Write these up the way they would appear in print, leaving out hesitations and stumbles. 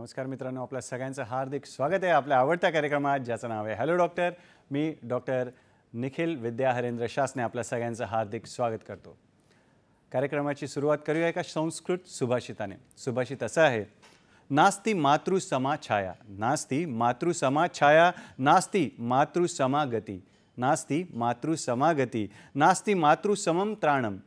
नमस्कार मित्रांनो, आपल्या सगळ्यांचं हार्दिक स्वागत आहे आपल्या आवडत्या कार्यक्रमात ज्याचं नाव आहे हॅलो डॉक्टर. मी डॉक्टर निखिल विद्या हरेंद्र शासने आपल्या सगळ्यांचं हार्दिक स्वागत करतो. कार्यक्रमाची सुरुवात करूया एका संस्कृत सुभाषिताने. सुभाषित असं आहे, नास्ति मातृसमा छाया, नास्ति मातृसमा छाया, नास्ति मातृसमा गती, नास्ति मातृसमा गती, नास्ति मातृसमं त्राणम,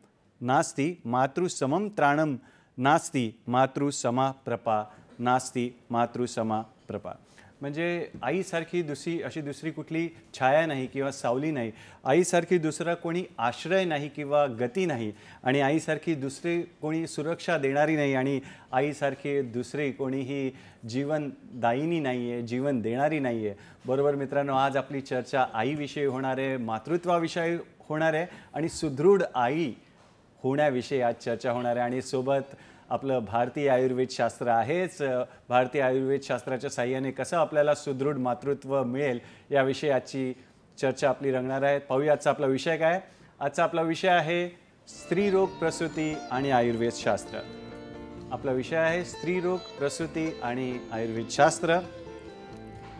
नास्ति मातृसमं त्राणम, नास्ति मातृसमा प्रपा, नास्ति मातृसमा प्रपा. म्हणजे आईसारखी दुसरी कुठली छाया नाही किंवा सावली नाही, आईसारखी दुसरा कोणी आश्रय नाही किंवा गती नाही, आणि आईसारखी दुसरी कोणी सुरक्षा देणारी नाही, आणि आईसारखी दुसरी कोणीही जीवनदायिनी नाही आहे, जीवन देणारी नाही आहे. बरोबर मित्रांनो, आज आपली चर्चा आईविषयी होणार आहे, मातृत्वाविषयी होणार आहे, आणि सुदृढ आई होण्याविषयी आज चर्चा होणार आहे. आणि सोबत आपलं भारतीय आयुर्वेद शास्त्र आहेच. भारतीय आयुर्वेद शास्त्राच्या साहाय्याने कसं आपल्याला सुदृढ मातृत्व मिळेल याविषयी आजची चर्चा आपली रंगणार आहे. पाहूया आजचा आपला विषय काय. आजचा आपला विषय आहे स्त्रीरोग प्रसूती आणि आयुर्वेद शास्त्र. आपला विषय आहे स्त्रीरोग प्रसूती आणि आयुर्वेद शास्त्र.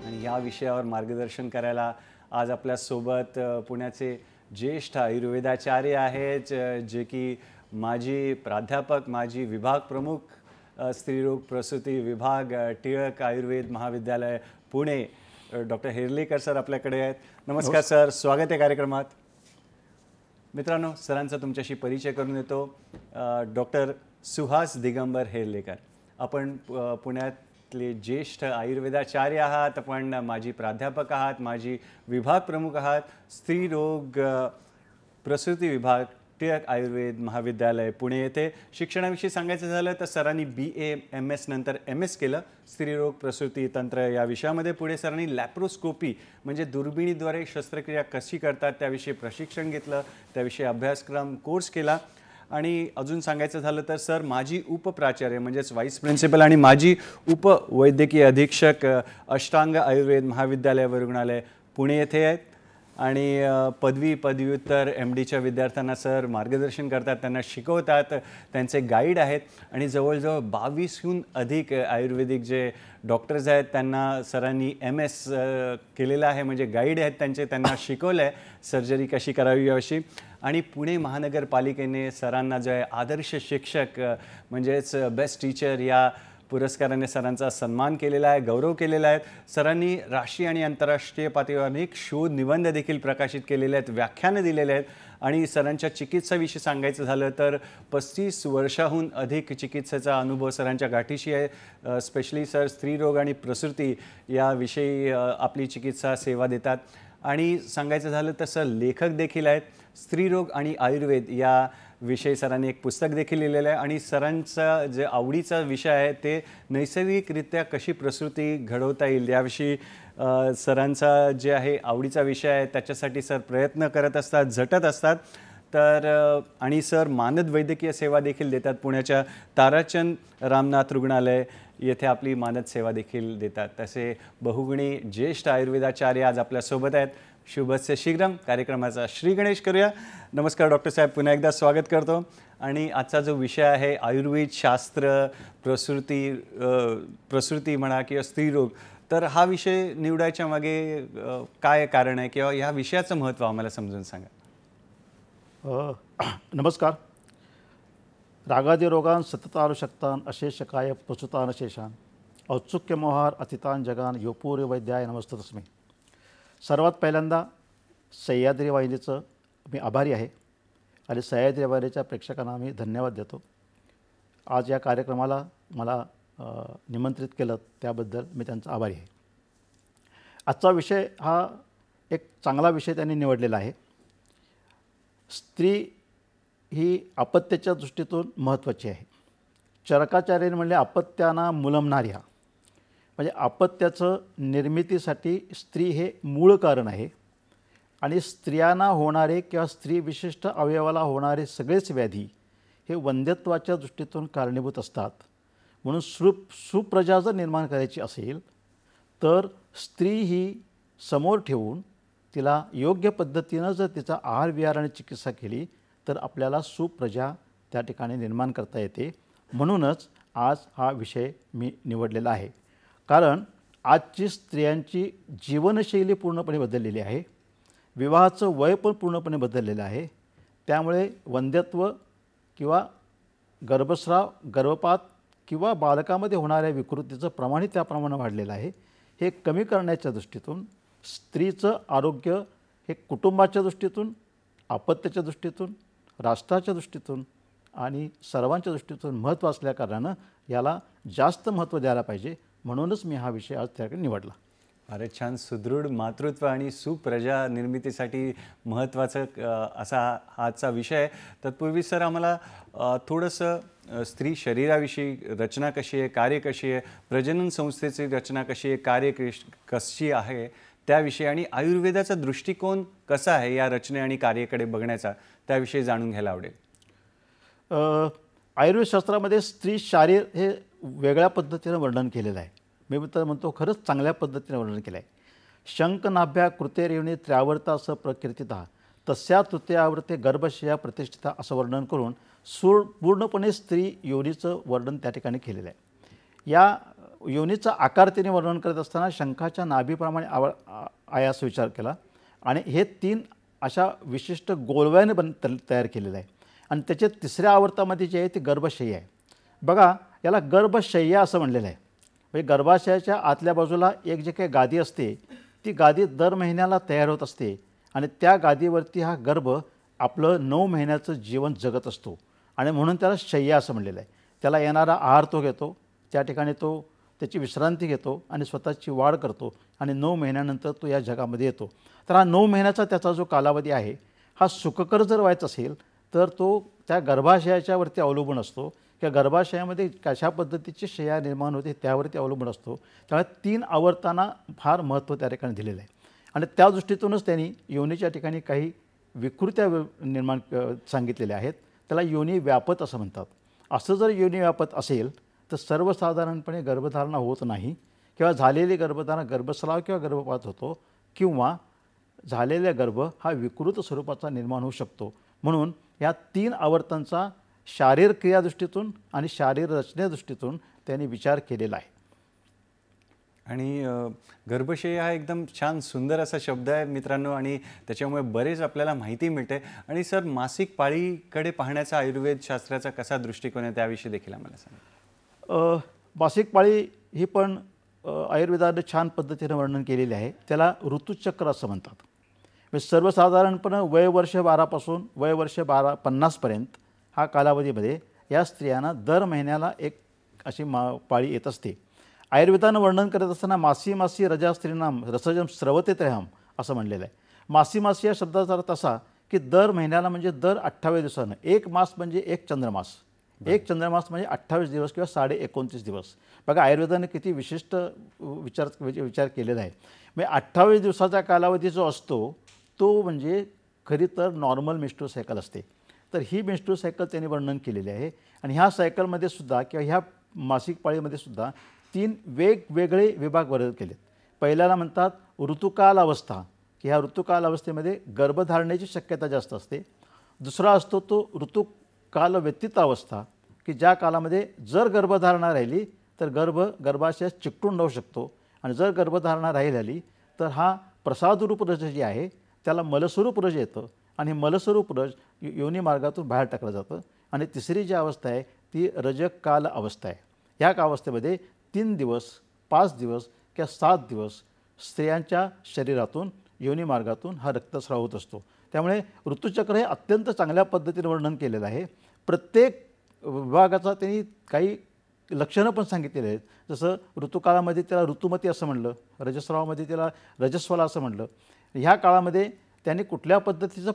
आणि या विषयावर मार्गदर्शन करायला आज आपल्यासोबत पुण्याचे ज्येष्ठ आयुर्वेदाचार्य आहेत, जे की माजी प्राध्यापक, माजी विभाग प्रमुख, स्त्रीरोग प्रसूती विभाग, टिळक आयुर्वेद महाविद्यालय पुणे, डॉक्टर हेर्लेकर सर आपल्याकडे आहेत. नमस्कार सर, स्वागत आहे कार्यक्रमात. मित्रांनो, सरांचा तुमच्याशी परिचय करून देतो. डॉक्टर सुहास दिगंबर हेर्लेकर, आपण पुण्यातले ज्येष्ठ आयुर्वेदाचार्य आहात, आपण माजी प्राध्यापक आहात, माजी विभाग प्रमुख आहात, स्त्रीरोग प्रसूती विभाग, टिळक आयुर्वेद महाविद्यालय पुणे येथे. शिक्षणाविषयी सांगायचं झालं तर सरांनी BA MS नंतर MS केलं स्त्रीरोग प्रसूती तंत्र या विषयामध्ये. पुढे सरांनी लॅप्रोस्कोपी म्हणजे दुर्बिणीद्वारे शस्त्रक्रिया कशी करतात त्याविषयी प्रशिक्षण घेतलं, त्याविषयी अभ्यासक्रम कोर्स केला. आणि अजून सांगायचं झालं तर सर माजी उपप्राचार्य म्हणजेच व्हाईस प्रिन्सिपल आणि माजी उपवैद्यकीय अधीक्षक, अष्टांग आयुर्वेद महाविद्यालय व रुग्णालय पुणे येथे आहेत. आणि पदव्युत्तर MDच्या विद्यार्थ्यांना सर मार्गदर्शन करतात, त्यांना शिकवतात, त्यांचे गाईड आहेत. आणि जवळजवळ 22हून अधिक आयुर्वेदिक जे डॉक्टर्स आहेत त्यांना सरांनी MS केलेलं आहे, म्हणजे गाईड आहेत त्यांचे, त्यांना शिकवलं आहे सर्जरी कशी करावी याविषयी. आणि पुणे महानगरपालिकेने सरांना जे आदर्श शिक्षक म्हणजेच बेस्ट टीचर या पुरस्काराने सरांचा सन्मान केलेला आहे, गौरव केलेला आहे. सरांनी राष्ट्रीय आणि आंतरराष्ट्रीय पातळीवर अनेक शोध निबंध देखील प्रकाशित केलेले आहेत, व्याख्यानं दिलेले आहेत. आणि सरांच्या चिकित्साविषयी सांगायचं झालं तर 35 वर्षाहून अधिक चिकित्सेचा अनुभव सरांच्या गाठीशी आहे. स्पेशली सर स्त्रीरोग आणि प्रसूती याविषयी आपली चिकित्सा सेवा देतात. आणि सांगायचं झालं तर सर लेखक देखील आहेत. स्त्रीरोग आणि आयुर्वेद या विषयी सरांनी एक पुस्तक देखील लिहिलेलं आहे. आणि सरांचा जे आवडीचा विषय आहे ते नैसर्गिकरित्या कशी प्रसूती घडवता येईल याविषयी सरांचा जे आहे आवडीचा विषय आहे, त्याच्यासाठी सर प्रयत्न करत असतात, झटत असतात. तर आणि सर मानद वैद्यकीय सेवा देखील देतात. पुण्याच्या ताराचंद रामनाथ रुग्णालय येथे आपली मानद सेवा देखील देतात. तसे बहुगुणी ज्येष्ठ आयुर्वेदाचार्य आज आपल्यासोबत आहेत. शुभस्य शीघ्रम कार्यक्रमाचा श्री गणेश करूया. नमस्कार डॉक्टर साहेब, पुन्हा एकदा स्वागत करतो. आणि आजचा जो विषय आहे आयुर्वेद शास्त्र, प्रसूती म्हणा किंवा स्त्रीरोग, तर हा विषय निवडायच्या मागे काय कारण आहे किंवा ह्या विषयाचं महत्त्व आम्हाला समजून सांगा. नमस्कार. रागादी रोगान सततार शक्तान अशेषकाय प्रसूतान शेषान औत्सुक्य मोहार अतितान जगान योपूर्य वैद्याय नमस्त तस्मै. सर्वात पहिल्यांदा सह्याद्री वाहिनीचं मी आभारी आहे आणि सह्याद्री वाहिनीच्या प्रेक्षकांना मी धन्यवाद देतो. आज या कार्यक्रमाला मला निमंत्रित केलं त्याबद्दल मी त्यांचा आभारी आहे. आजचा विषय हा एक चांगला विषय त्यांनी निवडलेला आहे. स्त्री ही अपत्याच्या दृष्टीतून महत्त्वाची आहे. चरकाचार्याने म्हणले अपत्याना मूलमनार्या, म्हणजे अपत्याचं निर्मितीसाठी स्त्री हे मूळ कारण आहे. आणि स्त्रियांना होणारे किंवा स्त्री विशिष्ट अवयवाला होणारे सगळेच व्याधी हे वंध्यत्वाच्या दृष्टीतून कारणीभूत असतात. म्हणून सुप्रजा जर निर्माण करायची असेल तर स्त्री ही समोर ठेवून तिला योग्य पद्धतीनं जर तिचा आहार विहार आणि चिकित्सा केली तर आपल्याला सुप्रजा त्या ठिकाणी निर्माण करता येते. म्हणूनच आज हा विषय मी निवडलेला आहे. कारण आजची स्त्रियांची जीवनशैली पूर्णपणे बदललेली आहे. विवाहाचं वय पण पूर्णपणे बदललेलं आहे. त्यामुळे वंध्यत्व किंवा गर्भस्राव, गर्भपात किंवा बालकामध्ये होणाऱ्या विकृतीचं प्रमाणही त्याप्रमाणे वाढलेलं आहे. हे कमी करण्याच्या दृष्टीतून स्त्रीचं आरोग्य हे कुटुंबाच्या दृष्टीतून, अपत्याच्या दृष्टीतून, राष्ट्राच्या दृष्टीतून आणि सर्वांच्या दृष्टीतून महत्त्व असल्याकारणानं याला जास्त महत्त्व द्यायला पाहिजे. म्हणूनच मी हा विषय आज त्याकडे निवडला. अरे छान. सुदृढ मातृत्व आणि सुप्रजा निर्मितीसाठी महत्त्वाचं असा आजचा विषय आहे. तत्पूर्वी सर आम्हाला थोडंसं स्त्री शरीराविषयी रचना कशी आहे, कार्य कशी आहे, प्रजनन संस्थेची रचना कशी आहे, कार्य कशी आहे त्याविषयी आणि आयुर्वेदाचा दृष्टिकोन कसा आहे या रचने आणि कार्याकडे बघण्याचा त्याविषयी जाणून घ्यायला आवडेल. आयुर्वेदशास्त्रामध्ये स्त्री शारीर हे वेगळ्या पद्धतीनं वर्णन केलेलं आहे. मी तर म्हणतो खरंच चांगल्या पद्धतीने वर्णन केलं आहे. शंखनाभ्या कृतेरेवणी त्र्यावर्ता स प्रकीर्तिता तस्या तृतीयावर्ते गर्भशया प्रतिष्ठिता असं वर्णन करून पूर्णपणे स्त्री योनीचं वर्णन त्या ठिकाणी केलेलं आहे. या योनीचा आकार त्याने वर्णन करत असताना शंखाच्या नाभीप्रमाणे आयास विचार केला आणि हे 3 अशा विशिष्ट गोलव्याने तयार केलेलं आहे. आणि त्याच्या तिसऱ्या आवर्तामध्ये जे आहे ती गर्भशय्या आहे. बघा, याला गर्भशय्या असं म्हणलेलं आहे. म्हणजे गर्भाशयाच्या आतल्या बाजूला एक जे काही गादी असते ती गादी दर महिन्याला तयार होत असते आणि त्या गादीवरती हा गर्भ आपलं 9 महिन्याचं जीवन जगत असतो आणि म्हणून त्याला शय्या असं म्हणलेलं आहे. त्याला येणारा आहार तो घेतो, त्या ठिकाणी तो त्याची विश्रांती घेतो आणि स्वतःची वाढ करतो आणि 9 महिन्यानंतर तो या जगामध्ये येतो. तर हा 9 महिन्याचा त्याचा जो कालावधी आहे हा सुखकर जर व्हायचा असेल तर तो त्या गर्भाशयाच्या वरती अवलंबून असतो किंवा गर्भाशयामध्ये कशा पद्धतीची शय्या निर्माण होते त्यावरती अवलंबून असतो. त्यामुळे 3 आवर्तांना फार महत्त्व त्या ठिकाणी दिलेलं आहे आणि त्या दृष्टीतूनच त्यांनी योनीच्या ठिकाणी काही विकृत्या निर्माण सांगितलेल्या आहेत. त्याला योनी व्यापत असं म्हणतात. असं जर योनी व्यापत असेल तर सर्वसाधारणपणे गर्भधारणा होत नाही किंवा झालेली गर्भधारणा गर्भस्राव किंवा गर्भपात होतो किंवा झालेला गर्भ हा विकृत स्वरूपाचा निर्माण होऊ शकतो. म्हणून या 3 आवर्तांचा शारीर क्रियादृष्टीतून आणि शारीर रचनेदृष्टीतून त्यांनी विचार केलेला आहे. आणि गर्भशय्या हा एकदम छान सुंदर असा शब्द आहे मित्रांनो आणि त्याच्यामुळे बरेच आपल्याला माहिती मिळते. आणि सर मासिक पाळीकडे पाहण्याचा आयुर्वेद शास्त्राचा कसा दृष्टिकोन आहे त्याविषयी देखील आम्हाला सांगा. मासिक पाळी ही पण आयुर्वेदाने छान पद्धतीने वर्णन केलेली आहे. त्याला ऋतुचक्र असं म्हणतात. म्हणजे सर्वसाधारणपणे वयवर्ष 12 पासून वयवर्ष 50पर्यंत हा कालावधीमध्ये या स्त्रियांना दर महिन्याला एक अशी पाळी येत असते. आयुर्वेदानं वर्णन करत असताना मासी मासी रजा स्त्रीणाम रसजम स्रवते त्रयम असं म्हणलेलं आहे. मासी मासी या शब्दाचा अर्थ असा की दर महिन्याला म्हणजे दर 28 दिवसानं एक मास म्हणजे एक चंद्रमास. एक चंद्रमास म्हणजे 28 दिवस किंवा 29.5 दिवस. बघा आयुर्वेदाने किती विशिष्ट विचार केलेला आहे. म्हणजे 28 दिवसाचा कालावधी जो असतो तो म्हणजे खरी तर नॉर्मल मेन्स्ट्रुअल सायकल असते. तर ही मेन्स्ट्रुअल सायकल त्यांनी वर्णन केलेली आहे आणि ह्या सायकलमध्ये सुद्धा किंवा ह्या मासिक पाळीमध्ये सुद्धा 3 वेगवेगळे विभाग वर्ग केलेत. पहिल्याला म्हणतात ऋतुकाल अवस्था की ह्या ऋतुकाल अवस्थेमध्ये गर्भधारणेची शक्यता जास्त असते. दुसरा असतो तो ऋतुकाल व्यतीत अवस्था की ज्या कालामध्ये जर गर्भधारणा राहिली तर गर्भाशयात चिकटून राहू शकतो आणि जर गर्भधारणा राहिली तर हा प्रसादरूप रज जे आहे त्याला मलस्वरूप रज येतं आणि मलस्वरूप रज योनी मार्गातून बाहेर टाकलं जातं. आणि तिसरी जी अवस्था आहे ती रजकाल अवस्था आहे. ह्या अवस्थेमध्ये 3 दिवस 5 दिवस किंवा 7 दिवस स्त्रियांच्या शरीरातून योनी मार्गातून हा रक्तस्राव होत असतो. त्यामुळे ऋतुचक्र हे अत्यंत चांगल्या पद्धतीने वर्णन केलेलं आहे. प्रत्येक विभागाचा त्यांनी काही लक्षणं पण सांगितलेली आहेत. जसं ऋतुकाळामध्ये त्याला ऋतुमती असं म्हणलं, रजस्रावामध्ये त्याला रजस्वला असं म्हणलं. ह्या काळामध्ये त्यांनी कुठल्या पद्धतीचा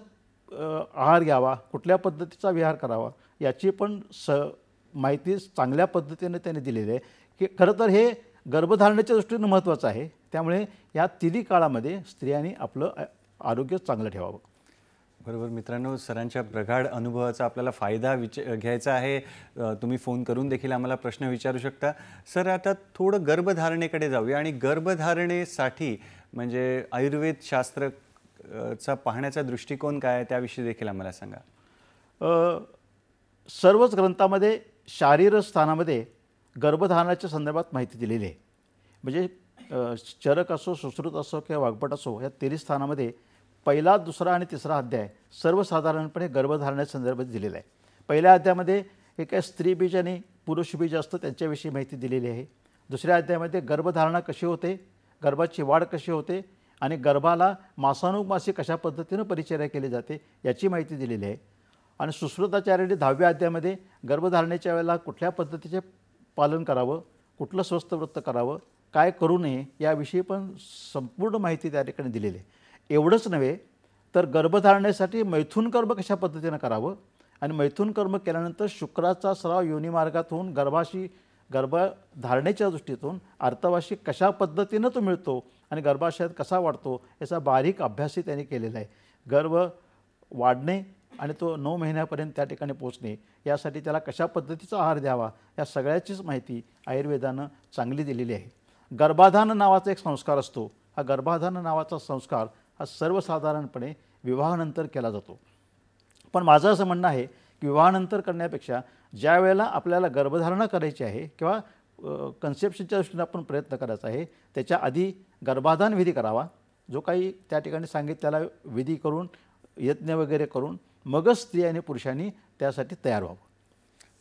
आहार घ्यावा, कुठल्या पद्धतीचा विहार करावा याची पण माहिती चांगल्या पद्धतीने त्यांनी दिलेली आहे की खरं तर हे गर्भधारणेच्या दृष्टीने महत्त्वाचं आहे. त्यामुळे या तिन्ही काळामध्ये स्त्रियांनी आपलं आरोग्य चांगलं ठेवावं. बरोबर मित्रांनो, सरांच्या प्रगाढ अनुभवाचा आपल्याला फायदा घ्यायचा आहे. तुम्ही फोन करून देखील आम्हाला प्रश्न विचारू शकता. सर आता थोडं गर्भधारणेकडे जाऊया आणि गर्भधारणेसाठी म्हणजे आयुर्वेद शास्त्रचा पाहण्याचा दृष्टिकोन काय आहे त्याविषयी देखील आम्हाला सांगा. सर्वच ग्रंथामध्ये शारीर स्थानामध्ये गर्भधारणाच्या संदर्भात माहिती दिलेली आहे. म्हणजे चरक असो, सुश्रुत असो किंवा वाग्भट असो, या तिन्ही स्थानामध्ये पहिला, दुसरा आणि तिसरा अध्याय सर्वसाधारणपणे गर्भधारणेसंदर्भात दिलेला आहे. पहिल्या अध्यायामध्ये हे काय स्त्री बीज आणि पुरुष बीज असतं त्यांच्याविषयी माहिती दिलेली आहे. दुसऱ्या अध्यायामध्ये गर्भधारणा कशी होते, गर्भाची वाढ कशी होते आणि गर्भाला मासानुमासी कशा पद्धतीनं परिचर्या केली जाते याची माहिती दिलेली आहे. आणि सुश्रुताचार्याने 10व्या अध्यायामध्ये गर्भधारणेच्या वेळेला कुठल्या पद्धतीचे पालन करावं, कुठलं स्वस्थ व्रत करावं, काय करू नये याविषयी पण संपूर्ण माहिती त्या ठिकाणी दिलेली आहे. एवढंच नव्हे तर गर्भधारणेसाठी मैथुन कर्म कशा पद्धतीनं करावं आणि मैथुन कर्म केल्यानंतर शुक्राचा स्राव योनिमार्गात होऊन गर्भधारणेच्या दृष्टीतून आर्तवाशी कशा पद्धतीनं तो मिळतो आणि गर्भाशयात कसा वाढतो याचा बारीक अभ्यासही त्यांनी केलेला आहे. गर्भ वाढणे आणि तो 9 महिन्यापर्यंत त्या ठिकाणी पोचणे यासाठी त्याला कशा पद्धतीचा आहार द्यावा या सगळ्याचीच माहिती आयुर्वेदानं चांगली दिलेली आहे. गर्भाधान नावाचा एक संस्कार असतो. हा गर्भाधान नावाचा संस्कार हा सर्वसाधारणपणे विवाहानंतर केला जातो. पण माझं असं म्हणणं आहे की विवाहानंतर करण्यापेक्षा ज्या वेळेला आपल्याला गर्भधारणा करायची आहे किंवा कन्सेप्शनच्या दृष्टीने आपण प्रयत्न करायचा आहे त्याच्या आधी गर्भाधान विधी करावा. जो काही त्या ठिकाणी सांगितलेला विधी करून यज्ञ वगैरे करून मगच स्त्री आणि पुरुषांनी त्यासाठी तयार व्हावं.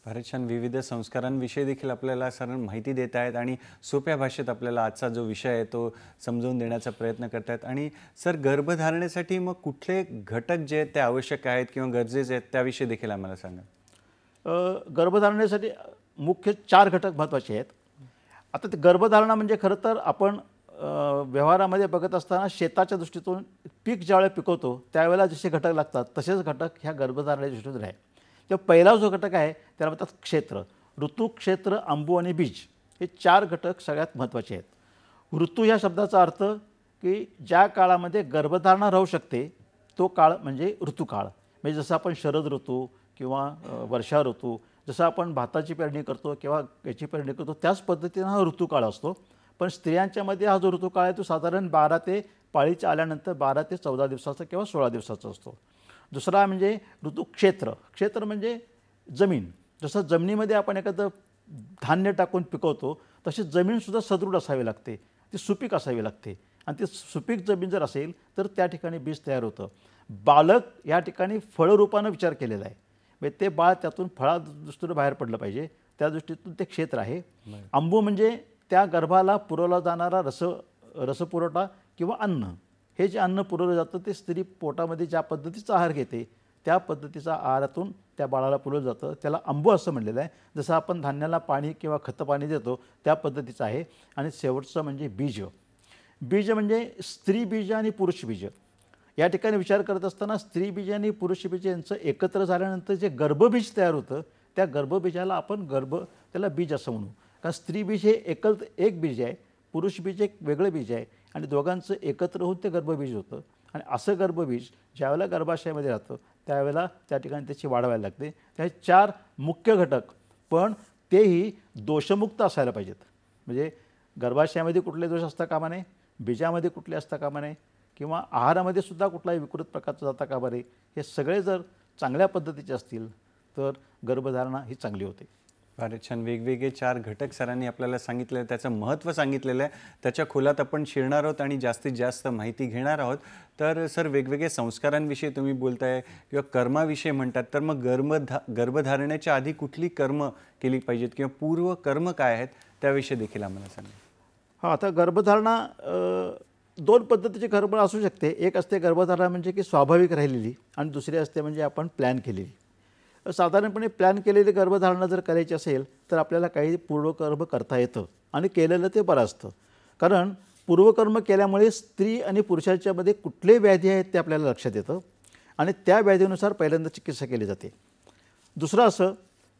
फारच छान. विविध संस्कारांविषयी देखील आपल्याला सर माहिती देत आहेत आणि सोप्या भाषेत आपल्याला आजचा जो विषय आहे तो समजावून देण्याचा प्रयत्न करत आहेत. आणि सर गर्भधारणेसाठी मग कुठले घटक जे आहेत ते आवश्यक आहेत किंवा गरजेचे आहेत त्याविषयी देखील आम्हाला सांगा. गर्भधारणेसाठी मुख्य 4 घटक महत्त्वाचे आहेत. आता ते गर्भधारणा म्हणजे खरं तर आपण व्यवहारामध्ये बघत असताना शेताच्या दृष्टीतून पीक ज्यावेळेला पिकवतो त्यावेळेला जसे घटक लागतात तसेच घटक ह्या गर्भधारणेच्या दृष्टीतून आहे. तेव्हा पहिला जो घटक आहे त्याला म्हणतात क्षेत्र. ऋतू, क्षेत्र, अंबू आणि बीज हे 4 घटक सगळ्यात महत्त्वाचे आहेत. ऋतू ह्या शब्दाचा अर्थ की ज्या काळामध्ये गर्भधारणा राहू शकते तो काळ म्हणजे ऋतुकाळ. म्हणजे जसं आपण शरद ऋतू किंवा वर्षा ऋतू, जसं आपण भाताची पेरणी करतो किंवा याची पेरणी करतो त्याच पद्धतीनं हा ऋतुकाळ असतो. पण स्त्रियांच्यामध्ये हा जो ऋतुकाळ आहे तो साधारण 12 ते पाळीच्या आल्यानंतर 12 ते 14 दिवसाचा किंवा 16 दिवसाचा असतो. दुसरा म्हणजे ऋतू क्षेत्र. क्षेत्र म्हणजे जमीन. जसं जमिनीमध्ये आपण एखादं धान्य टाकून पिकवतो तशी जमीनसुद्धा सदृढ असावी लागते, ती सुपीक असावी लागते आणि ती सुपीक जमीन जर असेल तर त्या ठिकाणी बीज तयार होतं. बालक या ठिकाणी फळरूपानं विचार केलेला आहे. म्हणजे ते बाळ त्यातून दृष्टीनं बाहेर पडलं पाहिजे त्या दृष्टीतून ते क्षेत्र आहे. अंबू म्हणजे त्या गर्भाला पुरवला जाणारा रसपुरवठा किंवा अन्न. हे जे अन्न पुरवलं जातं ते स्त्री पोटामध्ये ज्या पद्धतीचा आहार घेते त्या पद्धतीचा आहारातून त्या बाळाला पुरवलं जातं. त्याला अंबू असं म्हणलेलं आहे. जसं आपण धान्याला पाणी किंवा खतपाणी देतो त्या पद्धतीचं आहे. आणि शेवटचं म्हणजे बीज. बीज म्हणजे स्त्री बीज आणि पुरुष बीज. या ठिकाणी विचार करत असताना स्त्री बीज आणि पुरुष बीज यांचं एकत्र झाल्यानंतर जे गर्भबीज तयार होतं त्या गर्भबीजाला आपण त्याला बीज असं म्हणू. कारण स्त्री बीज हे एक बीज आहे, पुरुष बीज एक वेगळं बीज आहे आणि दोघांचं एकत्र होऊन ते गर्भबीज होतं. आणि असं गर्भबीज ज्यावेळेला गर्भाशयामध्ये राहतं त्यावेळेला त्या ठिकाणी त्याची वाढ व्हायला लागते. त्या 4 मुख्य घटक पण तेही दोषमुक्त असायला पाहिजेत. म्हणजे गर्भाशयामध्ये कुठले दोष असता कामा नये, बीजामध्ये कुठले असता कामा नये किंवा आहारामध्ये सुद्धा कुठलाही विकृत प्रकारचा जाता कामा नये. हे सगळे जर चांगल्या पद्धतीचे असतील तर गर्भधारणा ही चांगली होते. फारच छान. वेगवेगळे 4 घटक सरांनी आपल्याला सांगितले, त्याचं महत्त्व सांगितलेलं आहे. त्याच्या खोलात आपण शिरणार आहोत आणि जास्तीत जास्त माहिती घेणार आहोत. तर सर वेगवेगळे संस्कारांविषयी तुम्ही बोलताय किंवा कर्माविषयी म्हणतात, तर मग गर्भधारणेच्या आधी कुठली कर्म केली पाहिजेत किंवा पूर्व कर्म काय आहेत त्याविषयी देखील आम्हाला सांगा. हां, आता गर्भधारणा 2 पद्धतीची कर्म असू शकते. एक असते गर्भधारणा म्हणजे की स्वाभाविक राहिलेली आणि दुसरी असते म्हणजे आपण प्लॅन केलेली. साधारणपणे प्लॅन केलेली गर्भधारणा जर करायची असेल तर आपल्याला काही पूर्वकर्म करता येतं आणि केलेलं ते बरं असतं. कारण पूर्वकर्म केल्यामुळे स्त्री आणि पुरुषाच्यामध्ये कुठले व्याधी आहेत ते आपल्याला लक्षात येतं आणि त्या व्याधीनुसार पहिल्यांदा चिकित्सा केली जाते. दुसरं असं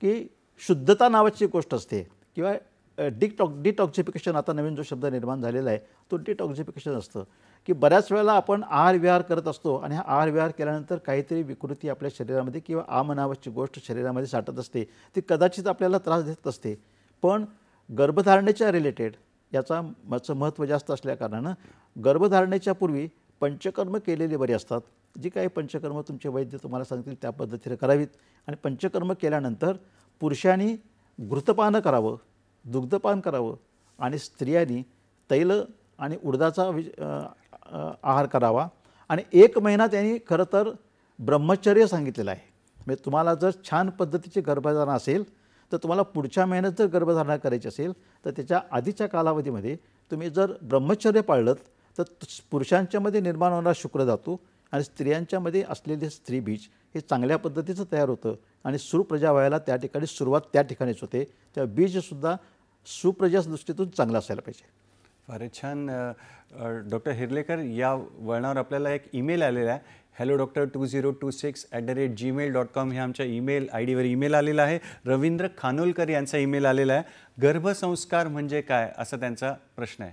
की शुद्धता नावाची गोष्ट असते किंवा डिटॉक्सिफिकेशन. आता नवीन जो शब्द निर्माण झालेला आहे तो डिटॉक्सिफिकेशन असतं की बऱ्याच वेळेला आपण आहार विहार करत असतो आणि हा आहार विहार केल्यानंतर काहीतरी विकृती आपल्या शरीरामध्ये किंवा नावाची गोष्ट शरीरामध्ये साठत असते. ती कदाचित आपल्याला त्रास देत असते. पण गर्भधारणेच्या रिलेटेड याचं महत्त्व जास्त असल्याकारणानं गर्भधारणेच्या पूर्वी पंचकर्म केलेली बरी असतात. जी काही पंचकर्म तुमचे वैद्य तुम्हाला सांगतील त्या पद्धतीने करावीत. आणि पंचकर्म केल्यानंतर पुरुषांनी घृतपान करावं, दुग्धपान करावं आणि स्त्रियांनी तैल आणि उडदाचा आहार करावा आणि 1 महिना त्यांनी खरं तर ब्रह्मचर्य सांगितलेलं आहे. म्हणजे तुम्हाला जर छान पद्धतीची गर्भधारणा असेल तर तुम्हाला पुढच्या महिन्यात जर गर्भधारणा करायची असेल तर त्याच्या आधीच्या कालावधीमध्ये तुम्ही जर ब्रह्मचर्य पाळलं तर पुरुषांच्यामध्ये निर्माण होणारा शुक्रधातू आणि स्त्रियांच्यामध्ये असलेले स्त्रीबीज हे चांगल्या पद्धतीचं तयार होतं आणि सुप्रजा व्हायला त्या ठिकाणी सुरुवात त्या ठिकाणीच होते. त्या बीजसुद्धा सुप्रजा दृष्टीतून चांगलं असायला पाहिजे. फारच छान. डॉक्टर हिरलेकर, या वळणावर आपल्याला एक ईमेल आलेला आहे. hello2026@gmail.com हे आमच्या ईमेल आय डीवर ईमेल आलेला आहे. रवींद्र खानोलकर यांचा ईमेल आलेला आहे. गर्भसंस्कार म्हणजे काय असा त्यांचा प्रश्न आहे.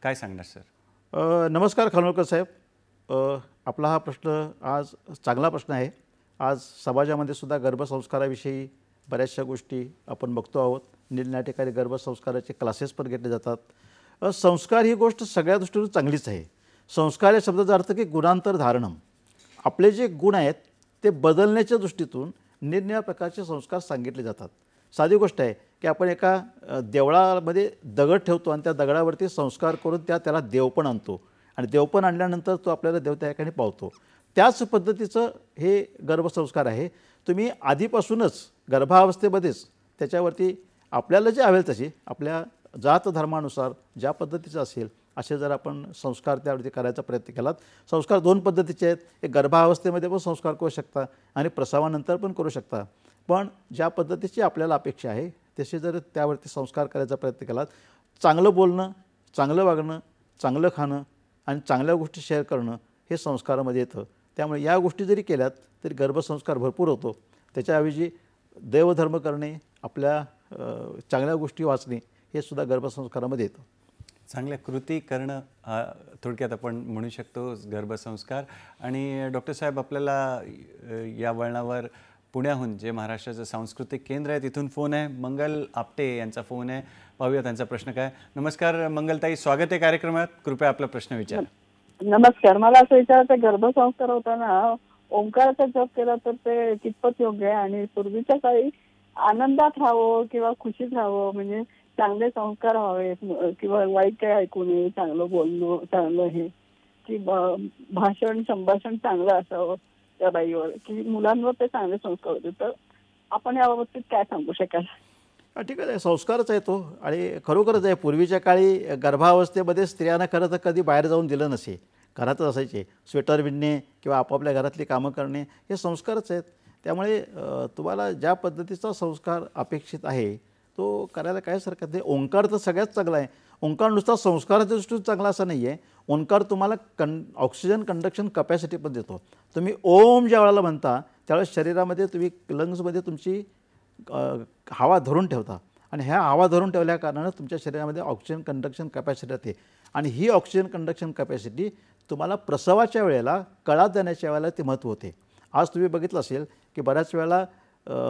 काय सांगणार सर? नमस्कार खानोलकर साहेब. आपला हा प्रश्न आज चांगला प्रश्न आहे. आज समाजामध्ये सुद्धा गर्भसंस्काराविषयी बऱ्याचशा गोष्टी आपण बघतो आहोत. निरनिराळ्या ठिकाणी गर्भसंस्काराचे क्लासेस पण घेतले जातात. संस्कार ही गोष्ट सगळ्या दृष्टीतून चांगलीच आहे. संस्कार या शब्दाचा अर्थ की गुणांतर धारणम. आपले जे गुण आहेत ते बदलण्याच्या दृष्टीतून निरनिराळ्या प्रकारचे संस्कार सांगितले जातात. साधी गोष्ट आहे की आपण एका देवळामध्ये दगड ठेवतो आणि त्या दगडावरती संस्कार करून त्याला देवपण आणतो आणि देवपण आणल्यानंतर तो आपल्याला देव त्या ठिकाणी पावतो. त्याच पद्धतीचं हे गर्भसंस्कार आहे. तुम्ही आधीपासूनच गर्भावस्थेमध्येच त्याच्यावरती आपल्याला जे हवेल तशी आपल्या जात धर्मानुसार ज्या पद्धतीचं असेल असे जर आपण संस्कार त्यावरती करायचा प्रयत्न केलात. संस्कार 2 पद्धतीचे आहेत. एक गर्भावस्थेमध्ये पण संस्कार करू शकता आणि प्रसवानंतर पण करू शकता. पण ज्या पद्धतीची आपल्याला अपेक्षा आहे तसे जर त्यावरती संस्कार करायचा प्रयत्न केलात, चांगलं बोलणं, चांगलं वागणं, चांगलं खाणं आणि चांगल्या गोष्टी शेअर करणं हे संस्कारामध्ये येतं. त्यामुळे या गोष्टी जरी केल्यात तरी गर्भसंस्कार भरपूर होतो. त्याच्याऐवजी देवधर्म करणे, आपल्या चांगल्या गोष्टी वाचणे हे सुद्धा गर्भसंस्कारामध्ये येतं. चांगल्या कृती करणं हा थोडक्यात आपण म्हणू शकतो गर्भसंस्कार. आणि डॉक्टर साहेब, आपल्याला या वळणावर पुण्याहून जे महाराष्ट्राचं सांस्कृतिक केंद्र आहे तिथून फोन आहे. मंगल आपटे यांचा फोन आहे. पाहूया त्यांचा प्रश्न काय. नमस्कार मंगलताई, स्वागत आहे कार्यक्रमात. कृपया आपला प्रश्न विचार. नमस्कार. मला असं विचारायचं, गर्भसंस्कार होताना ओंकाराचा जप केला तर ते कितपत योग्य आहे आणि पूर्वीच्या काळी आनंदात राहावं किंवा खुशीत राहावं, म्हणजे चांगले संस्कार व्हावे किंवा वाईट काय ऐकू नये, चांगलं बोलणं, चांगलं हे की भाषण संभाषण चांगलं असावं त्या बाईवर, की मुलांवर ते चांगले संस्कार होते, तर आपण याबाबतीत काय सांगू शकाल? ठीक आहे, संस्कारच आहे तो. आणि खरोखरच आहे, पूर्वीच्या काळी गर्भावस्थेमध्ये स्त्रियांना खरं तर कधी बाहेर जाऊन दिलं नसे, घरातच असायचे. स्वेटर विणणे किंवा आपापल्या घरातली कामं करणे हे संस्कारच आहेत. त्यामुळे तुम्हाला ज्या पद्धतीचा संस्कार अपेक्षित आहे तो करायला काहीच हरकत नाही. ओंकार तर सगळ्यात चांगला आहे. ओंकार नुसता संस्काराच्या दृष्टीतून चांगला असा नाही आहे. ओंकार तुम्हाला ऑक्सिजन कंडक्शन कपॅसिटी पण देतो. तुम्ही ओम ज्या वेळेला म्हणता त्यावेळेस शरीरामध्ये तुम्ही लंग्समध्ये तुमची हवा धरून ठेवता आणि ह्या हवा धरून ठेवल्या कारणानं तुमच्या शरीरामध्ये ऑक्सिजन कंडक्शन कपॅसिटी येते आणि ही ऑक्सिजन कंडक्शन कपॅसिटी तुम्हाला प्रसवाच्या वेळेला कळा देण्याच्या वेळेला ती महत्त्व होते. आज तुम्ही बघितलं असेल की बऱ्याच वेळेला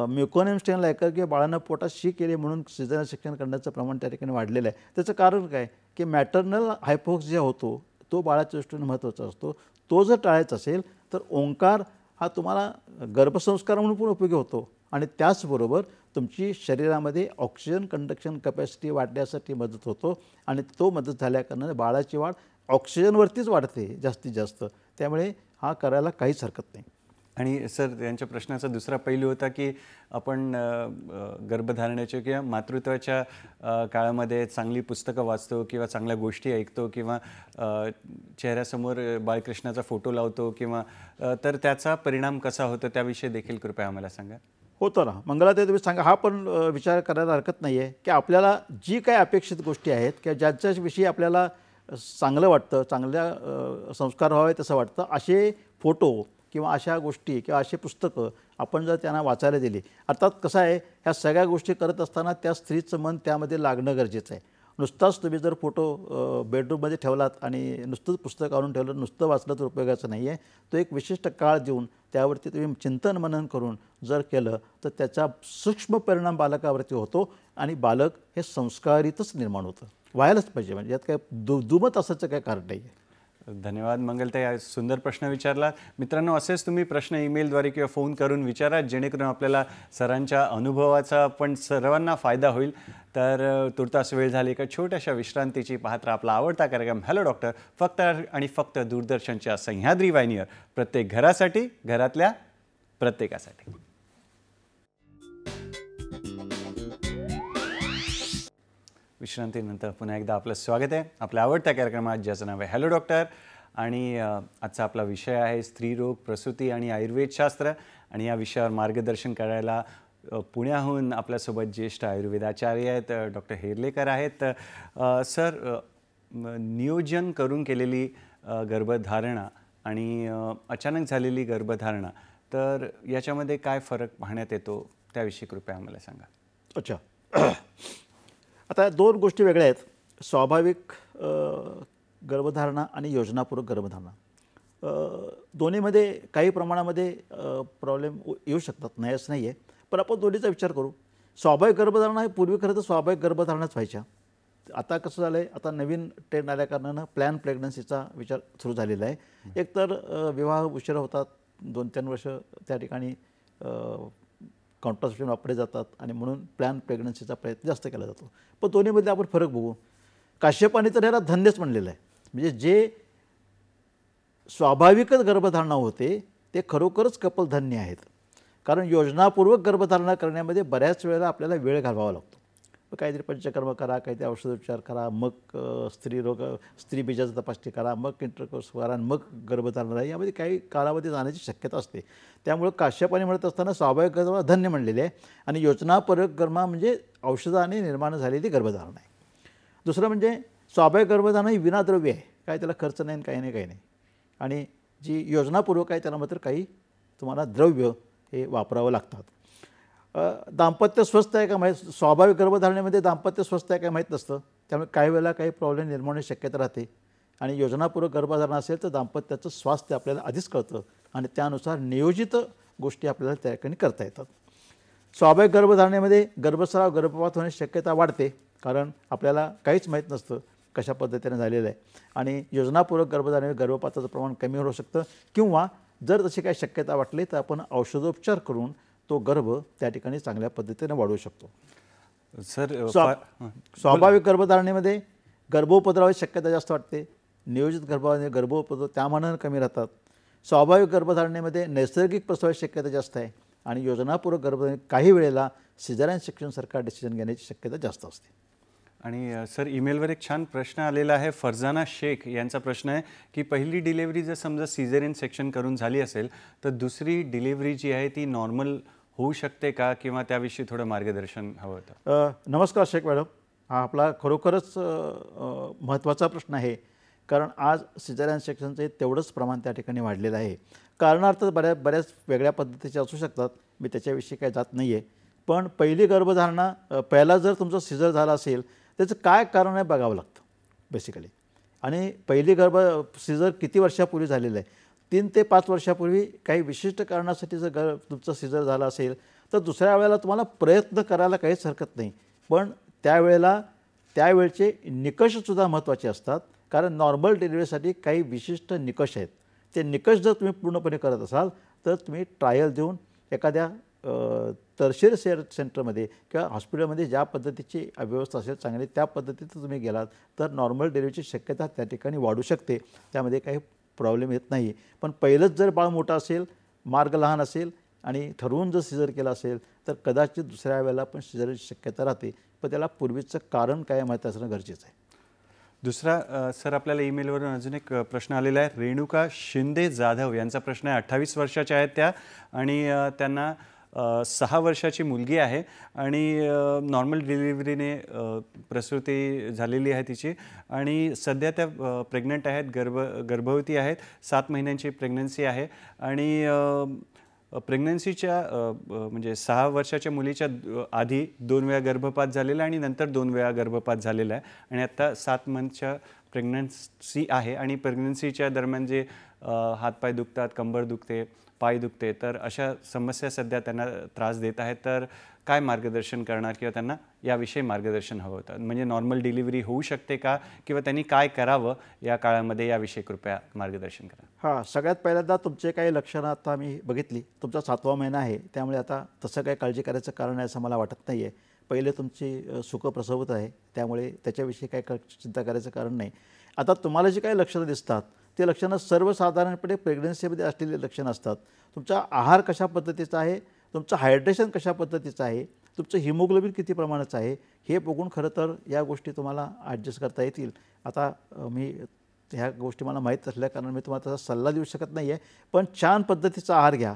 म्युकोनियम स्टेन लायकर किंवा बाळांना पोटात शी केली म्हणून सिझेरियन सेक्शन करण्याचं प्रमाण त्या ठिकाणी वाढलेलं आहे. त्याचं कारण काय की मॅटर्नल हायपोक्सिया होतो तो बाळाच्या दृष्टीने महत्त्वाचा असतो. तो जर टाळायचा असेल तर ओंकार हा तुम्हाला गर्भसंस्कार म्हणून पण उपयोगी होतो आणि त्याचबरोबर तुमची शरीरामध्ये ऑक्सिजन कंडक्शन कपॅसिटी वाढण्यासाठी मदत होतो आणि तो मदत झाल्याकारणाने बाळाची वाढ ऑक्सिजनवरतीच वाढते जास्तीत जास्त. त्यामुळे हा करायला काहीच हरकत नाही. आणि सर, यांच्या प्रश्नाचा दुसरा पैलू होता की आपण गर्भधारणाच्या किंवा मातृत्वाच्या काळामध्ये चांगली पुस्तकं वाचतो किंवा चांगल्या गोष्टी ऐकतो किंवा चेहऱ्यासमोर बाळकृष्णाचा फोटो लावतो किंवा तर त्याचा परिणाम कसा होतो त्याविषयी देखील कृपया आम्हाला सांगा. होतं ना मंगलाताई, तुम्ही सांगा. हा पण विचार करायला हरकत नाही आहे की आपल्याला जी काही अपेक्षित गोष्टी आहेत किंवा ज्याच्याविषयी आपल्याला चांगलं वाटतं, चांगल्या संस्कार व्हावे तसं वाटतं, असे फोटो किंवा अशा गोष्टी किंवा अशी पुस्तकं आपण जर त्यांना वाचायला दिली. अर्थात कसं आहे, ह्या सगळ्या गोष्टी करत असताना त्या स्त्रीचं मन त्यामध्ये लागणं गरजेचं आहे. नुसताच तुम्ही जर फोटो बेडरूममध्ये ठेवलात आणि नुसतंच पुस्तक आणून ठेवलं, नुसतं वाचलं तर उपयोगाचं नाही आहे. तो एक विशिष्ट काळ देऊन त्यावरती तुम्ही चिंतन मनन करून जर केलं तर त्याचा सूक्ष्म परिणाम बालकावरती होतो आणि बालक हे संस्कारितच निर्माण होतं. व्हायलाच पाहिजे, म्हणजे यात काय दुमत असायचं काय कारण नाही आहे. धन्यवाद मंगलताई, आज सुंदर प्रश्न विचारला. मित्रांनो, असेच तुम्ही प्रश्न ईमेलद्वारे किंवा फोन करून विचारा, जेणेकरून आपल्याला सरांच्या अनुभवाचा पण सर्वांना फायदा होईल. तर तुर्तास वेळ झाली एका छोट्याशा विश्रांतीची. पाहत राहा आपला आवडता कार्यक्रम हॅलो डॉक्टर, फक्त आणि फक्त दूरदर्शनच्या सह्याद्री वाहिनीवर, प्रत्येक घरासाठी, घरातल्या प्रत्येकासाठी. विश्रांतीनंतर पुन्हा एकदा आपलं स्वागत आहे आपल्या आवडत्या कार्यक्रमात, ज्याचं नाव आहे हॅलो डॉक्टर. आणि आजचा आपला विषय आहे स्त्रीरोग, प्रसूती आणि आयुर्वेदशास्त्र. आणि या विषयावर मार्गदर्शन करायला पुण्याहून आपल्यासोबत ज्येष्ठ आयुर्वेदाचार्य आहेत, डॉक्टर हेर्लेकर आहेत. सर, नियोजन करून केलेली गर्भधारणा आणि अचानक झालेली गर्भधारणा, तर याच्यामध्ये काय फरक पाहण्यात येतो, त्याविषयी कृपया आम्हाला सांगा. अच्छा, आता 2 गोष्टी वेगळ्या आहेत. स्वाभाविक गर्भधारणा आणि योजनापूर्वक गर्भधारणा, दोन्हीमध्ये काही प्रमाणामध्ये प्रॉब्लेम येऊ शकतात, नाही असं नाही आहे. पण आपण दोन्हीचा विचार करू. स्वाभाविक गर्भधारणा ही पूर्वी खरं तर स्वाभाविक गर्भधारणाच व्हायच्या. आता कसं झालं आहे, आता नवीन ट्रेंड आल्या कारणानं प्लॅन प्रेग्नन्सीचा विचार सुरू झालेला आहे. एकतर विवाह उशिरा होतात, 2-3 वर्ष त्या ठिकाणी कॉन्ट्रासेप्शन वापरले जातात आणि म्हणून प्लॅन प्रेग्नन्सीचा प्रयत्न जास्त केला जातो. पण दोन्हीमध्ये आपण फरक बघू. काश्यपाने तर ह्याला धन्यच म्हणलेलं आहे. म्हणजे जे स्वाभाविकच गर्भधारणा होते ते खरोखरच कपल धन्य आहेत. कारण योजनापूर्वक गर्भधारणा करण्यामध्ये बऱ्याच वेळेला आपल्याला वेळ घालवावा लागतो. काहीतरी पंचकर्म करा, काहीतरी औषधोपचार करा, मग स्त्री बीजाचा तपासणी करा, मग इंटरकोर्स करा, मग गर्भधारणा, यामध्ये काही कालावधी जाण्याची शक्यता असते. त्यामुळे काश्यपाने म्हणत असताना स्वाभाविक गर्भ धन्य म्हणलेले आहे आणि योजनापूर्वक गर्भ म्हणजे औषधाने निर्माण झालेली गर्भधारणा आहे. दुसरं म्हणजे स्वाभाविक गर्भधारणा ही विनाद्रव्य आहे, काय त्याला खर्च नाही, काही नाही, काही नाही. आणि जी योजनापूर्वक आहे त्याला मात्र काही तुम्हाला द्रव्य हे वापरावं लागतात. दाम्पत्य स्वस्थ आहे का माहीत, स्वाभाविक गर्भधारणेमध्ये दाम्पत्य स्वस्थ आहे का माहीत नसतं. त्यामुळे काही वेळेला काही प्रॉब्लेम निर्माण होण्याची शक्यता राहते. आणि योजनापूर्वक गर्भधारणा असेल तर दाम्पत्याचं स्वास्थ्य आपल्याला आधीच कळतं आणि त्यानुसार नियोजित गोष्टी आपल्याला त्या ठिकाणी करता येतात. स्वाभाविक गर्भधारणेमध्ये गर्भस्राव, गर्भपात होण्याची शक्यता वाढते, कारण आपल्याला काहीच माहीत नसतं कशा पद्धतीने झालेलं आहे. आणि योजनापूर्वक गर्भधारणेमध्ये गर्भपाताचं प्रमाण कमी होऊ शकतं, किंवा जर तशी काही शक्यता वाटली तर आपण औषधोपचार करून तो गर्भ त्या ठिकाणी चांगल्या पद्धतीने वाढवू शकतो. सर, स्वाभाविक गर्भधारणेमध्ये गर्भोपद्रवाची शक्यता जास्त वाटते, नियोजित गर्भामध्ये गर्भोपद्रव त्या मानाने कमी राहतात. स्वाभाविक गर्भधारणेमध्ये नैसर्गिक प्रसवाची शक्यता जास्त आहे आणि योजनापूर्वक गर्भधारणे काही वेळेला सिझेरियन सेक्शनसारखा डिसिजन घेण्याची शक्यता जास्त असते. आणि सर, ईमेलवर एक छान प्रश्न आलेला आहे. फरजाना शेख यांचा प्रश्न आहे की पहिली डिलेव्हरी जर समजा सिझेरियन सेक्शन करून झाली असेल तर दुसरी डिलेव्हरी जी आहे ती नॉर्मल होऊ शकते का, किंवा त्याविषयी थोडं मार्गदर्शन हवं होतं. नमस्कार शेख मॅडम, हा आपला खरोखरच महत्त्वाचा प्रश्न आहे. कारण आज सिझेरियन सेक्शनचं तेवढंच प्रमाण त्या ठिकाणी वाढलेलं आहे. कारणार्थ बऱ्याच वेगळ्या पद्धतीचे असू शकतात, मी त्याच्याविषयी काही जात नाही आहे. पण पहिली गर्भधारणा पहिला जर तुमचं सिझर झाला असेल त्याचं काय कारण आहे बघावं लागतं बेसिकली. आणि पहिली सिझर किती वर्षापूर्वी झालेलं आहे, 3 ते 5 वर्षापूर्वी काही विशिष्ट कारणासाठी जर तुमचं सिझर झालं असेल तर दुसऱ्या वेळेला तुम्हाला प्रयत्न करायला काहीच हरकत नाही. पण त्यावेळचे निकषसुद्धा महत्त्वाचे असतात. कारण नॉर्मल डिलिव्हरीसाठी काही विशिष्ट निकष आहेत. ते निकष जर तुम्ही पूर्णपणे करत असाल तर तुम्ही ट्रायल देऊन एखाद्या टर्शियरी सेंटरमध्ये किंवा हॉस्पिटलमध्ये ज्या पद्धतीची व्यवस्था असेल चांगली त्या पद्धतीचं तुम्ही गेलात तर नॉर्मल डिलिव्हरीची शक्यता त्या ठिकाणी वाढू शकते. त्यामध्ये काही प्रॉब्लेम येत नाही. पण पहिलंच जर बाळ मोठं असेल, मार्ग लहान असेल आणि ठरवून जर सिझर केला असेल तर कदाचित दुसऱ्या वेळेला पण सिझरची शक्यता राहते. पण त्याला पूर्वीचं कारण काय माहीत असणं गरजेचं आहे. दुसरा सर, आपल्याला ईमेलवरून अजून एक प्रश्न आलेला आहे. रेणुका शिंदे जाधव यांचा प्रश्न आहे. 28 वर्षाच्या आहेत त्या आणि त्यांना 6 वर्षाची मुलगी आहे आणि नॉर्मल डिलिव्हरीने प्रसूती झालेली आहे तिची आणि सध्या त्या प्रेग्नंट आहेत, गर्भवती आहेत. 7 महिन्यांची प्रेग्नन्सी आहे आणि प्रेग्नन्सीच्या म्हणजे 6 वर्षाच्या मुलीच्या आधी 2 वेळा गर्भपात झालेला आणि नंतर 2 वेळा गर्भपात झालेला आहे आणि आत्ता 7 मंथच्या प्रेग्नन्सी आहे. आणि प्रेग्नन्सीच्या दरम्यान जे हातपाय दुखतात, कंबर दुखते, पाय दुखते, तर अशा समस्या सध्या त्यांना त्रास देत आहेत. तर काय मार्गदर्शन करणार किंवा त्यांना याविषयी मार्गदर्शन हवं होतं? म्हणजे नॉर्मल डिलिव्हरी होऊ शकते का किंवा त्यांनी काय करावं या काळामध्ये याविषयी कृपया मार्गदर्शन करा. हां, सगळ्यात पहिल्यांदा तुमचे काही लक्षणं आता मी बघितली. तुमचा 7वा महिना आहे, त्यामुळे आता तसं काही काळजी करायचं कारण आहे असं मला वाटत नाही आहे. पहिले तुमची सुखप्रसवत आहे, त्यामुळे त्याच्याविषयी काही चिंता करायचं कारण नाही. आता तुम्हाला जी काही लक्षणं दिसतात ते लक्षणं सर्वसाधारणपणे प्रेग्नन्सीमध्ये असलेली लक्षणं असतात. तुमचा आहार कशा पद्धतीचा आहे, तुमचं हायड्रेशन कशा पद्धतीचं आहे, तुमचं हिमोग्लोबिन किती प्रमाणाचं आहे, हे बघून खरं तर या गोष्टी तुम्हाला ॲडजस्ट करता येतील. आता मी ह्या गोष्टी मला माहीत असल्या कारण मी तुम्हाला तसा सल्ला देऊ शकत नाही आहे, पण छान पद्धतीचा आहार घ्या,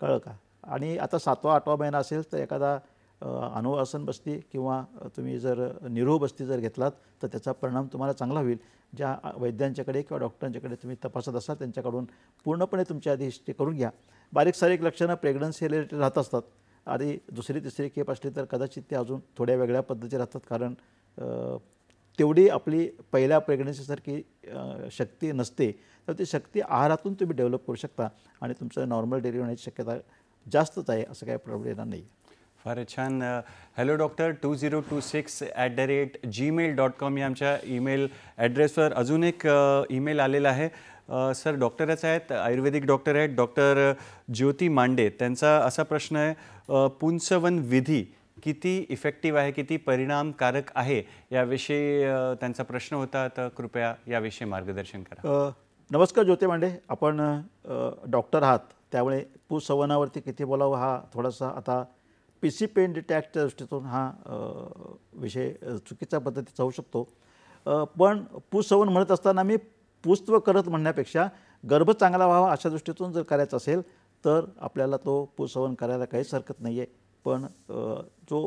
कळलं का. आणि आता 7वा 8वा महिना असेल तर एखादा अनुवासन बस्ती किंवा तुम्ही जर निरोह बस्ती जर घेतलात तर त्याचा परिणाम तुम्हाला चांगला होईल. ज्या वैद्यांच्याकडे किंवा डॉक्टरांच्याकडे तुम्ही तपासत असाल त्यांच्याकडून पूर्णपणे तुमची आधी हिस्ट्री करून घ्या. बारीक सारीक लक्षणं प्रेग्नन्सी रिलेटेड राहत असतात. आधी दुसरी तिसरी खेप असली तर कदाचित ते अजून थोड्या वेगळ्या पद्धती राहतात, कारण तेवढी आपली पहिल्या प्रेग्नन्सीसारखी शक्ती नसते. तर ती शक्ती आहारातून तुम्ही डेव्हलप करू शकता आणि तुमचं नॉर्मल डिलिव्हरी होण्याची शक्यता जास्तच आहे, असं काही प्रॉब्लेम येणार नाही. फारच छान. हॅलो डॉक्टर 2026@gmail.com या आमच्या ईमेल ॲड्रेसवर अजून एक ईमेल आलेला आहे. सर डॉक्टरच आहेत, आयुर्वेदिक डॉक्टर आहेत, डॉक्टर ज्योती मांडे. त्यांचा असा प्रश्न आहे, पुंसवन विधी किती इफेक्टिव्ह आहे, किती परिणामकारक आहे याविषयी त्यांचा प्रश्न होता. तर कृपया याविषयी मार्गदर्शन करा. नमस्कार ज्योती मांडे, आपण डॉक्टर आहात, त्यामुळे पुंसवनावरती किती बोलावं हा थोडासा आता PCP डिटॅक्टच्या दृष्टीतून हा विषय चुकीच्या पद्धतीचा होऊ शकतो. पण पुंसवन म्हणत असताना मी पुंस्त्व करत म्हणण्यापेक्षा गर्भ चांगला व्हावा अशा दृष्टीतून जर करायचं असेल तर आपल्याला तो पुंसवन करायला काहीच हरकत नाही आहे. पण जो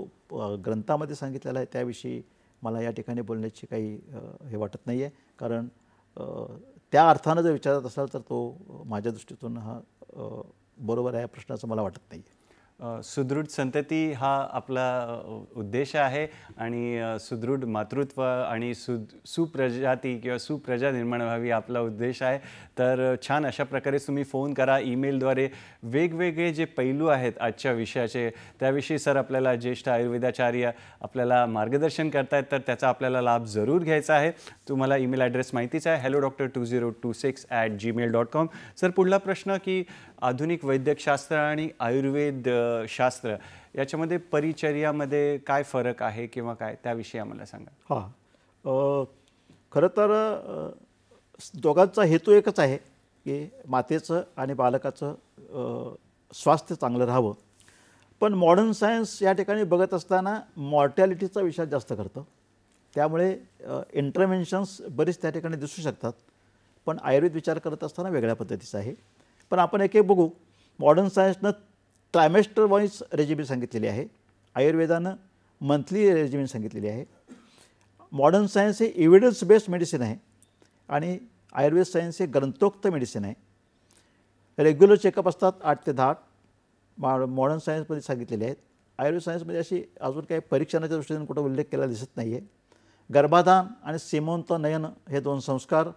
ग्रंथामध्ये सांगितलेला आहे त्याविषयी मला या ठिकाणी बोलण्याची काही हे वाटत नाही आहे, कारण त्या अर्थानं जर विचारत असाल तर तो माझ्या दृष्टीतून हा बरोबर आहे प्रश्नाचं मला वाटत नाही आहे. सुदृढ संतती हा आपला उद्देश आहे आणि सुदृढ मातृत्व आणि सुप्रजाती किंवा सुप्रजा निर्माण व्हावी आपला उद्देश आहे. तर छान अशा प्रकारे तुम्ही फोन करा, ईमेलद्वारे वेगवेगळे जे पैलू आहेत आजच्या विषयाचे त्याविषयी सर आपल्याला ज्येष्ठ आयुर्वेदाचार्य आपल्याला मार्गदर्शन करतायत, तर त्याचा आपल्याला लाभ जरूर घ्यायचा आहे. तुम्हाला ईमेल ॲड्रेस माहितीच आहे, hello2026@gmail.com. सर पुढला प्रश्न की आधुनिक वैद्यकशास्त्र आणि आयुर्वेद शास्त्र याच्यामध्ये परिचर्यामध्ये काय फरक आहे किंवा काय त्याविषयी आम्हाला सांगा. हां, खरं तर दोघांचा हेतू एकच आहे की मातेचं आणि बालकाचं स्वास्थ्य चांगलं राहावं. पण मॉडर्न सायन्स या ठिकाणी बघत असताना मॉर्टॅलिटीचा विचार जास्त करतं, त्यामुळे इंटरव्हेन्शन्स बरीच त्या ठिकाणी दिसू शकतात. पण आयुर्वेद विचार करत असताना वेगळ्या पद्धतीचं आहे. पण आपण एक एक बघू. मॉडर्न सायन्सनं ट्रायमेस्टर वाईज रेजिमेंट सांगितलेली आहे, आयुर्वेदानं मंथली रेजिमेंट सांगितलेली आहे. मॉडर्न सायन्स हे एव्हिडन्स बेस्ड मेडिसिन आहे आणि आयुर्वेद सायन्स हे ग्रंथोक्त मेडिसिन आहे. रेग्युलर चेकअप असतात 8 ते 10 मॉडर्न सायन्समध्ये सांगितलेले आहेत. आयुर्वेद सायन्समध्ये अशी अजून काही परीक्षणाच्या दृष्टीने कुठं उल्लेख केला दिसत नाही आहे. गर्भाधान आणि सीमोंत नयन हे 2 संस्कार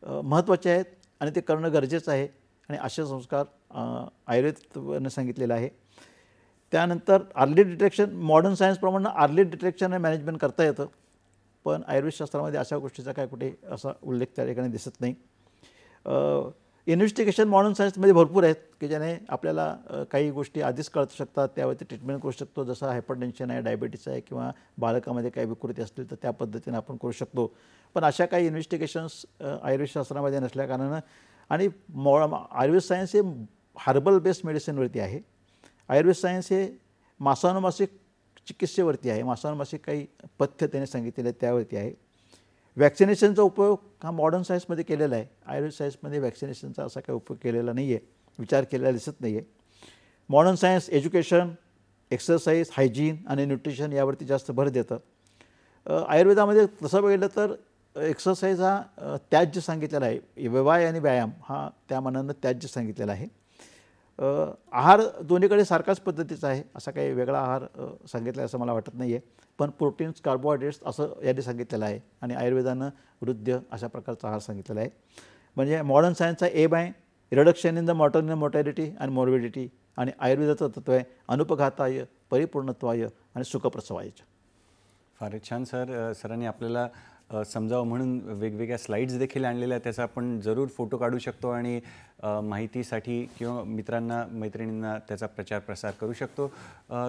महत्त्वाचे आहेत आणि ते करणं गरजेचं आहे आणि असे संस्कार आयुर्वेदाने सांगितलेलं आहे. त्यानंतर अर्ली डिटेक्शन, मॉडर्न सायन्सप्रमाणे अर्ली डिटेक्शन आणि मॅनेजमेंट करता येतं, पण आयुर्वेदशास्त्रामध्ये अशा गोष्टीचा काय कुठे असा उल्लेख त्या ठिकाणी दिसत नाही. इन्व्हेस्टिगेशन मॉडर्न सायन्समध्ये भरपूर आहेत की ज्याने आपल्याला काही गोष्टी आधीच कळू शकतात, त्यावरती ट्रीटमेंट करू शकतो. जसं हायपरटेन्शन आहे, डायबिटीस आहे किंवा बालकामध्ये काही विकृती असतील तर त्या पद्धतीने आपण करू शकतो. पण अशा काही इन्व्हेस्टिगेशन्स आयुर्वेदशास्त्रामध्ये नसल्या कारणानं आणि आयुर्वेद सायन्स हे हर्बल बेस्ड मेडिसिनवरती आहे. आयुर्वेद सायन्स हे मासानुमासिक चिकित्सेवरती आहे, मासानुमासिक काही पथ्य त्याने सांगितलेले आहेत त्यावरती आहे. वॅक्सिनेशनचा उपयोग हा मॉडर्न सायन्समध्ये केलेला आहे, आयुर्वेद सायन्समध्ये वॅक्सिनेशनचा असा काही उपयोग केलेला नाही आहे, विचार केलेला दिसत नाही आहे. Modern science education, exercise, hygiene आणि न्यूट्रिशन यावरती जास्त भर देतं. आयुर्वेदामध्ये तसं बघितलं तर एक्सरसाइज हा त्याज्य सांगितलेला आहे, व्यवहार आणि व्यायाम हा त्या मानानं त्याज्य सांगितलेला आहे. आहार दोन्हीकडे सारखाच पद्धतीचा आहे, असा काही वेगळा आहार सांगितला असं मला वाटत नाही आहे. पण प्रोटीन्स, कार्बोहायड्रेट्स असं याने सांगितलेलं आहे आणि आयुर्वेदानं वृद्ध अशा प्रकारचा आहार सांगितलेला आहे. म्हणजे मॉडर्न सायन्सचा एम आहे reduction in the mortality and morbidity आणि आयुर्वेदाचं तत्त्व आहे अनुपघाताय, परिपूर्णत्वाय आणि सुखप्रसवायच. फारच छान सर. सरांनी आपल्याला समजावं म्हणून वेगवेगळ्या स्लाईड्स देखील आणलेल्या, त्याचा आपण जरूर फोटो काढू शकतो आणि माहितीसाठी किंवा मित्रांना मैत्रिणींना त्याचा प्रचार प्रसार करू शकतो.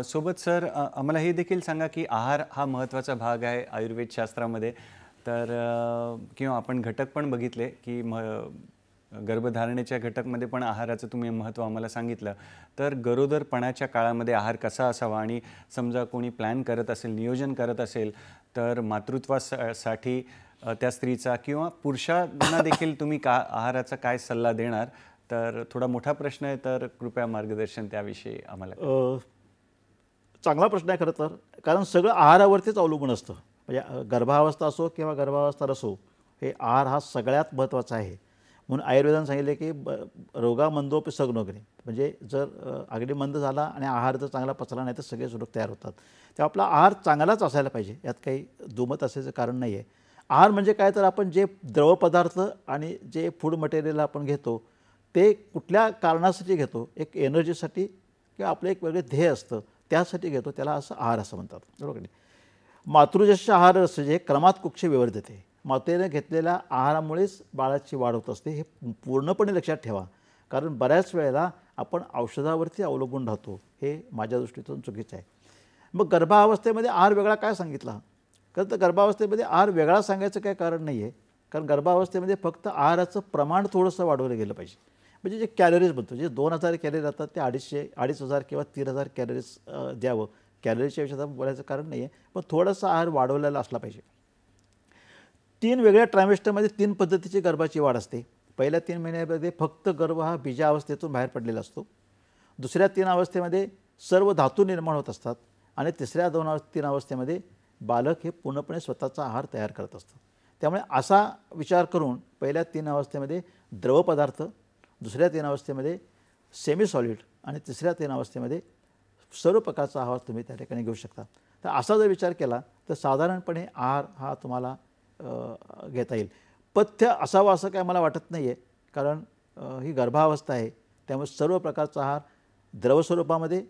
सोबत सर आम्हाला हे देखील सांगा की आहार हा महत्त्वाचा भाग आहे आयुर्वेद शास्त्रामध्ये. तर किंवा आपण घटक पण बघितले की गर्भधारणेच्या घटकमध्ये पण आहाराचं तुम्ही महत्त्व आम्हाला सांगितलं. तर गरोदरपणाच्या काळामध्ये आहार कसा असावा आणि समजा कोणी प्लॅन करत असेल, नियोजन करत असेल, तर मातृत्वासाठी त्या स्त्रीचा किंवा पुरुषांना देखील तुम्ही आहाराचा काय सल्ला देणार? तर थोडा मोठा प्रश्न आहे, तर कृपया मार्गदर्शन त्याविषयी आम्हाला. चांगला प्रश्न आहे खरं तर, कारण सगळं आहारावरतीच अवलंबून असतं. म्हणजे गर्भावस्था असो किंवा गर्भावस्था नसो, हे आहार हा सगळ्यात महत्त्वाचा आहे. म्हणून आयुर्वेदाने सांगितले की रोगामंदोपि सगनोग्रे, म्हणजे जर अगदी मंद झाला आणि आहार जर चांगला पचला नाही तर सगळेच रोग तयार होतात. तेव्हा आपला आहार चांगलाच असायला पाहिजे, यात काही दुमत असायचं कारण नाही आहे. आहार म्हणजे काय, तर आपण जे द्रवपदार्थ आणि जे फूड मटेरियल आपण घेतो ते कुठल्या कारणासाठी घेतो, एक एनर्जीसाठी किंवा आपलं एक वेगळे ध्येय असतं त्यासाठी घेतो, त्याला असं आहार असं म्हणतात, बरोबर नाही. मातृजस्य आहार असं जे क्रमात कुक्षे विवर्धते, मातेने घेतलेल्या आहारामुळेच बाळाची वाढ होत असते, हे पूर्णपणे लक्षात ठेवा. कारण बऱ्याच वेळेला आपण औषधावरती अवलंबून राहतो, हे माझ्या दृष्टीतून चुकीचं आहे. मग गर्भावस्थेमध्ये आहार वेगळा काय सांगितला? कारण तर गर्भावस्थेमध्ये आहार वेगळा सांगायचं काही कारण नाही आहे, कारण गर्भावस्थेमध्ये फक्त आहाराचं प्रमाण थोडंसं वाढवलं गेलं पाहिजे. म्हणजे जे कॅलरीज म्हणतो, जे 2000 कॅलरी राहतात ते 250 किंवा 3000 कॅलरीज द्यावं. कॅलरीच्या विषयात बोलायचं कारण नाही आहे, पण थोडासा आहार वाढवलेला असला पाहिजे. 3 वेगळ्या ट्रायमेस्टरमध्ये 3 पद्धतीची गर्भाची वाढ असते. पहिल्या 3 महिन्यामध्ये फक्त गर्भ हा बीजावस्थेतून बाहेर पडलेला असतो. दुसऱ्या 3 अवस्थेमध्ये सर्व धातू निर्माण होत असतात आणि तिसऱ्या 2-3 अवस्थेमध्ये बालक हे पूर्णपणे स्वतःचा आहार तयार करत असतं. त्यामुळे असा विचार करून पहिल्या 3 अवस्थेमध्ये द्रवपदार्थ, दुसऱ्या 3 अवस्थेमध्ये सेमी सॉलिड आणि तिसऱ्या 3 अवस्थेमध्ये सर्व प्रकारचा आहार तुम्ही त्या ठिकाणी घेऊ शकता. तर असा जर विचार केला तर साधारणपणे आहार हा तुम्हाला घेता येईल. पथ्य असावं असं काय मला वाटत नाही आहे, कारण ही गर्भावस्था आहे, त्यामुळे सर्व प्रकारचा आहार द्रव स्वरूपामध्ये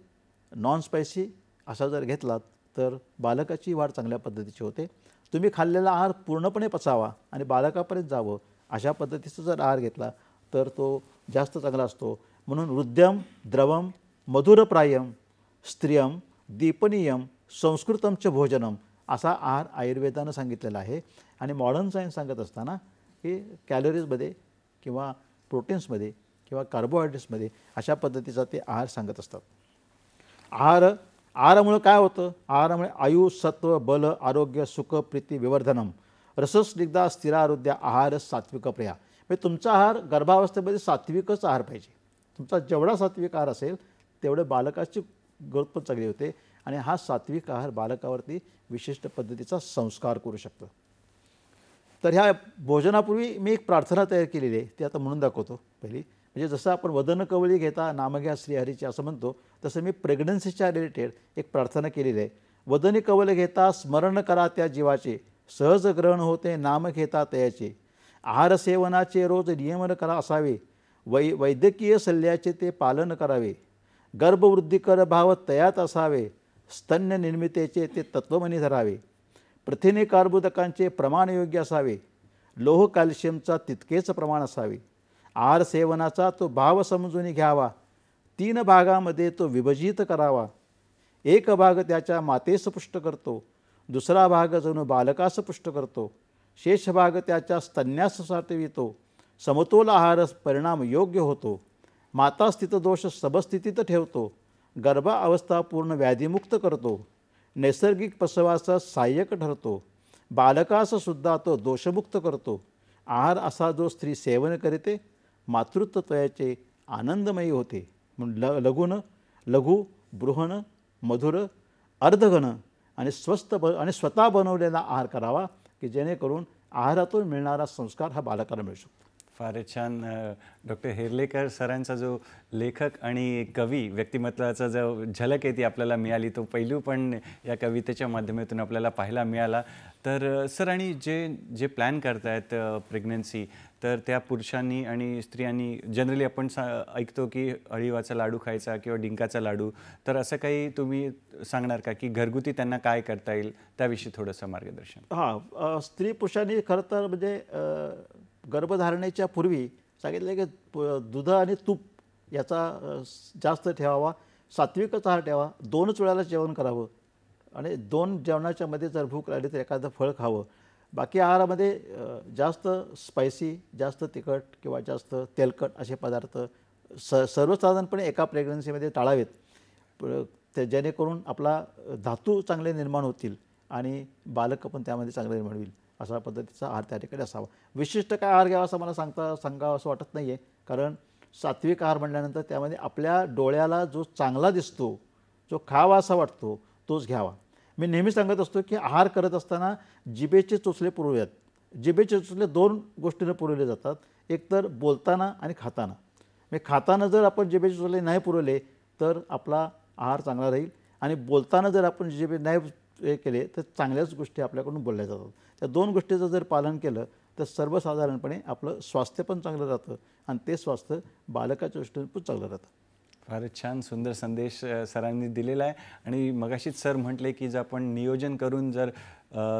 नॉन स्पायसी असा जर घेतलात तर बालकाची वाढ चांगल्या पद्धतीची होते. तुम्ही खाल्लेला आहार पूर्णपणे पचावा आणि बालकापर्यंत जावं अशा पद्धतीचा जर आहार घेतला तर तो जास्त चांगला असतो. म्हणून हृद्यम द्रवम मधुरप्रायम स्त्रियम दीपनीयम संस्कृतम च भोजनम असा आहार आयुर्वेदानं सांगितलेला आहे. आणि मॉडर्न सायन्स सांगत असताना हे कॅलरीजमध्ये किंवा प्रोटीन्समध्ये किंवा कार्बोहायड्रेट्समध्ये अशा पद्धतीचा ते आहार सांगत असतात. आहारामुळे काय होतं? आहारामुळे आयु सत्व बल आरोग्य सुख प्रीती विवर्धनम रसस्निग्धा स्थिरारोग्य आहार सात्विक प्रिया. म्हणजे तुमचा आहार गर्भावस्थेमध्ये सात्विकच आहार पाहिजे. तुमचा जेवढा सात्विक आहार असेल तेवढे बालकाची ग्रोथ पण चांगली होते आणि हा सात्विक आहार बालकावरती विशिष्ट पद्धतीचा संस्कार करू शकतो. तर ह्या भोजनापूर्वी मी एक प्रार्थना तयार केलेली आहे, ती आता म्हणून दाखवतो. पहिली म्हणजे जसं आपण वदन कवळी घेता नाम घ्या श्रीहरीचे असं म्हणतो, तसं मी प्रेग्नन्सीच्या रिलेटेड एक प्रार्थना केलेली आहे. वदनी कवल घेता स्मरण करा त्या जीवाचे, सहज ग्रहण होते नाम घेता तयाचे. आहार सेवनाचे रोज नियमन करा असावे, वैद्यकीय सल्ल्याचे ते पालन करावे. गर्भवृद्धिकर भाव तयात असावे, स्तन्य निर्मितेचे ते तत्वमनी धरावे. प्रथिने कार्बोदकांचे प्रमाण योग्य असावे, लोह कॅल्शियमचा तितकेच प्रमाण असावे. आहार सेवनाचा तो भाव समजून घ्यावा, 3 भागामध्ये तो विभजित करावा. एक भाग त्याच्या मातेस पुष्ट करतो, दुसरा भाग जणू बालकास पुष्ट करतो, शेष भाग त्याच्या स्तन्यास साठवितो. समतोल आहार परिणाम योग्य होतो, माता स्थितदोष सबस्थितीत ठेवतो. गर्भ अवस्था पूर्ण व्याधीमुक्त करतो, नैसर्गिक प्रसवाचा सहाय्यक ठरतो. बालकास सुद्धा तो दोषमुक्त करतो. आहार असा जो स्त्री सेवन करते मातृत्वयाचे आनंदमयी होते. म्हणून लघु बृहण मधुर अर्धघन आणि स्वतः बनवलेला आहार करावा की जेणेकरून आहारातून मिळणारा संस्कार हा बालकाला मिळू शकतो. फारच छान. डॉक्टर हेर्लेकर सरांचा जो लेखक आणि कवी व्यक्तिमत्वाचा जो झलक आहे ती आपल्याला मिळाली, तो पैलू पण या कवितेच्या माध्यमातून आपल्याला पाहायला मिळाला. तर सर, आणि जे जे प्लॅन करतायत प्रेग्नन्सी, तर त्या पुरुषांनी आणि स्त्रियांनी जनरली आपण ऐकतो की अळीवाचा लाडू खायचा किंवा डिंकाचा लाडू, तर असं काही तुम्ही सांगणार का की घरगुती त्यांना काय करता येईल, त्याविषयी थोडंसं मार्गदर्शन? हां, स्त्री पुरुषांनी खरं तर म्हणजे गर्भधारणेच्या पूर्वी सांगितलं की दूध आणि तूप याचा जास्त ठेवावा, सात्विकच आहार ठेवा, 2च वेळेला जेवण करावं आणि 2 जेवणाच्या मध्ये जर भूक लागली तर एखादं फळ खावं. बाकी आहारामध्ये जास्त स्पायसी, जास्त तिखट किंवा जास्त तेलकट असे पदार्थ सर्वसाधारणपणे एका प्रेग्नन्सीमध्ये टाळावेत, ते जेणेकरून आपला धातू चांगले निर्माण होतील आणि बालक पण त्यामध्ये चांगलं निर्माण होईल, अशा पद्धतीचा आहार त्या ठिकाणी असावा. विशिष्ट काय आहार घ्यावा असं मला सांगावं असं वाटत नाही आहे, कारण सात्विक आहार म्हटल्यानंतर त्यामध्ये आपल्या डोळ्याला जो चांगला दिसतो, जो खावा असा वाटतो, तोच घ्यावा. मी नेहमी सांगत असतो की आहार करत असताना जिभेचे चोचले पुरवूयात. जिभेचे चोचले 2 गोष्टीनं पुरवले जातात, एक तर बोलताना आणि खाताना. म्हणजे खाताना जर आपण जिभेचे चोचले नाही पुरवले तर आपला आहार चांगला राहील, आणि बोलताना जर आपण जिभे नाही हे केले तर चांगल्याच गोष्टी आपल्याकडून बोलल्या जातात. त्या 2 गोष्टीचं जर पालन केलं तर सर्वसाधारणपणे आपलं स्वास्थ्य पण चांगलं राहतं आणि ते स्वास्थ्य बालकाच्या दृष्टीने पण चांगलं राहतं. फारच छान, सुंदर संदेश सरांनी दिलेला आहे. आणि मगाशीच सर म्हटले की जर आपण नियोजन करून जर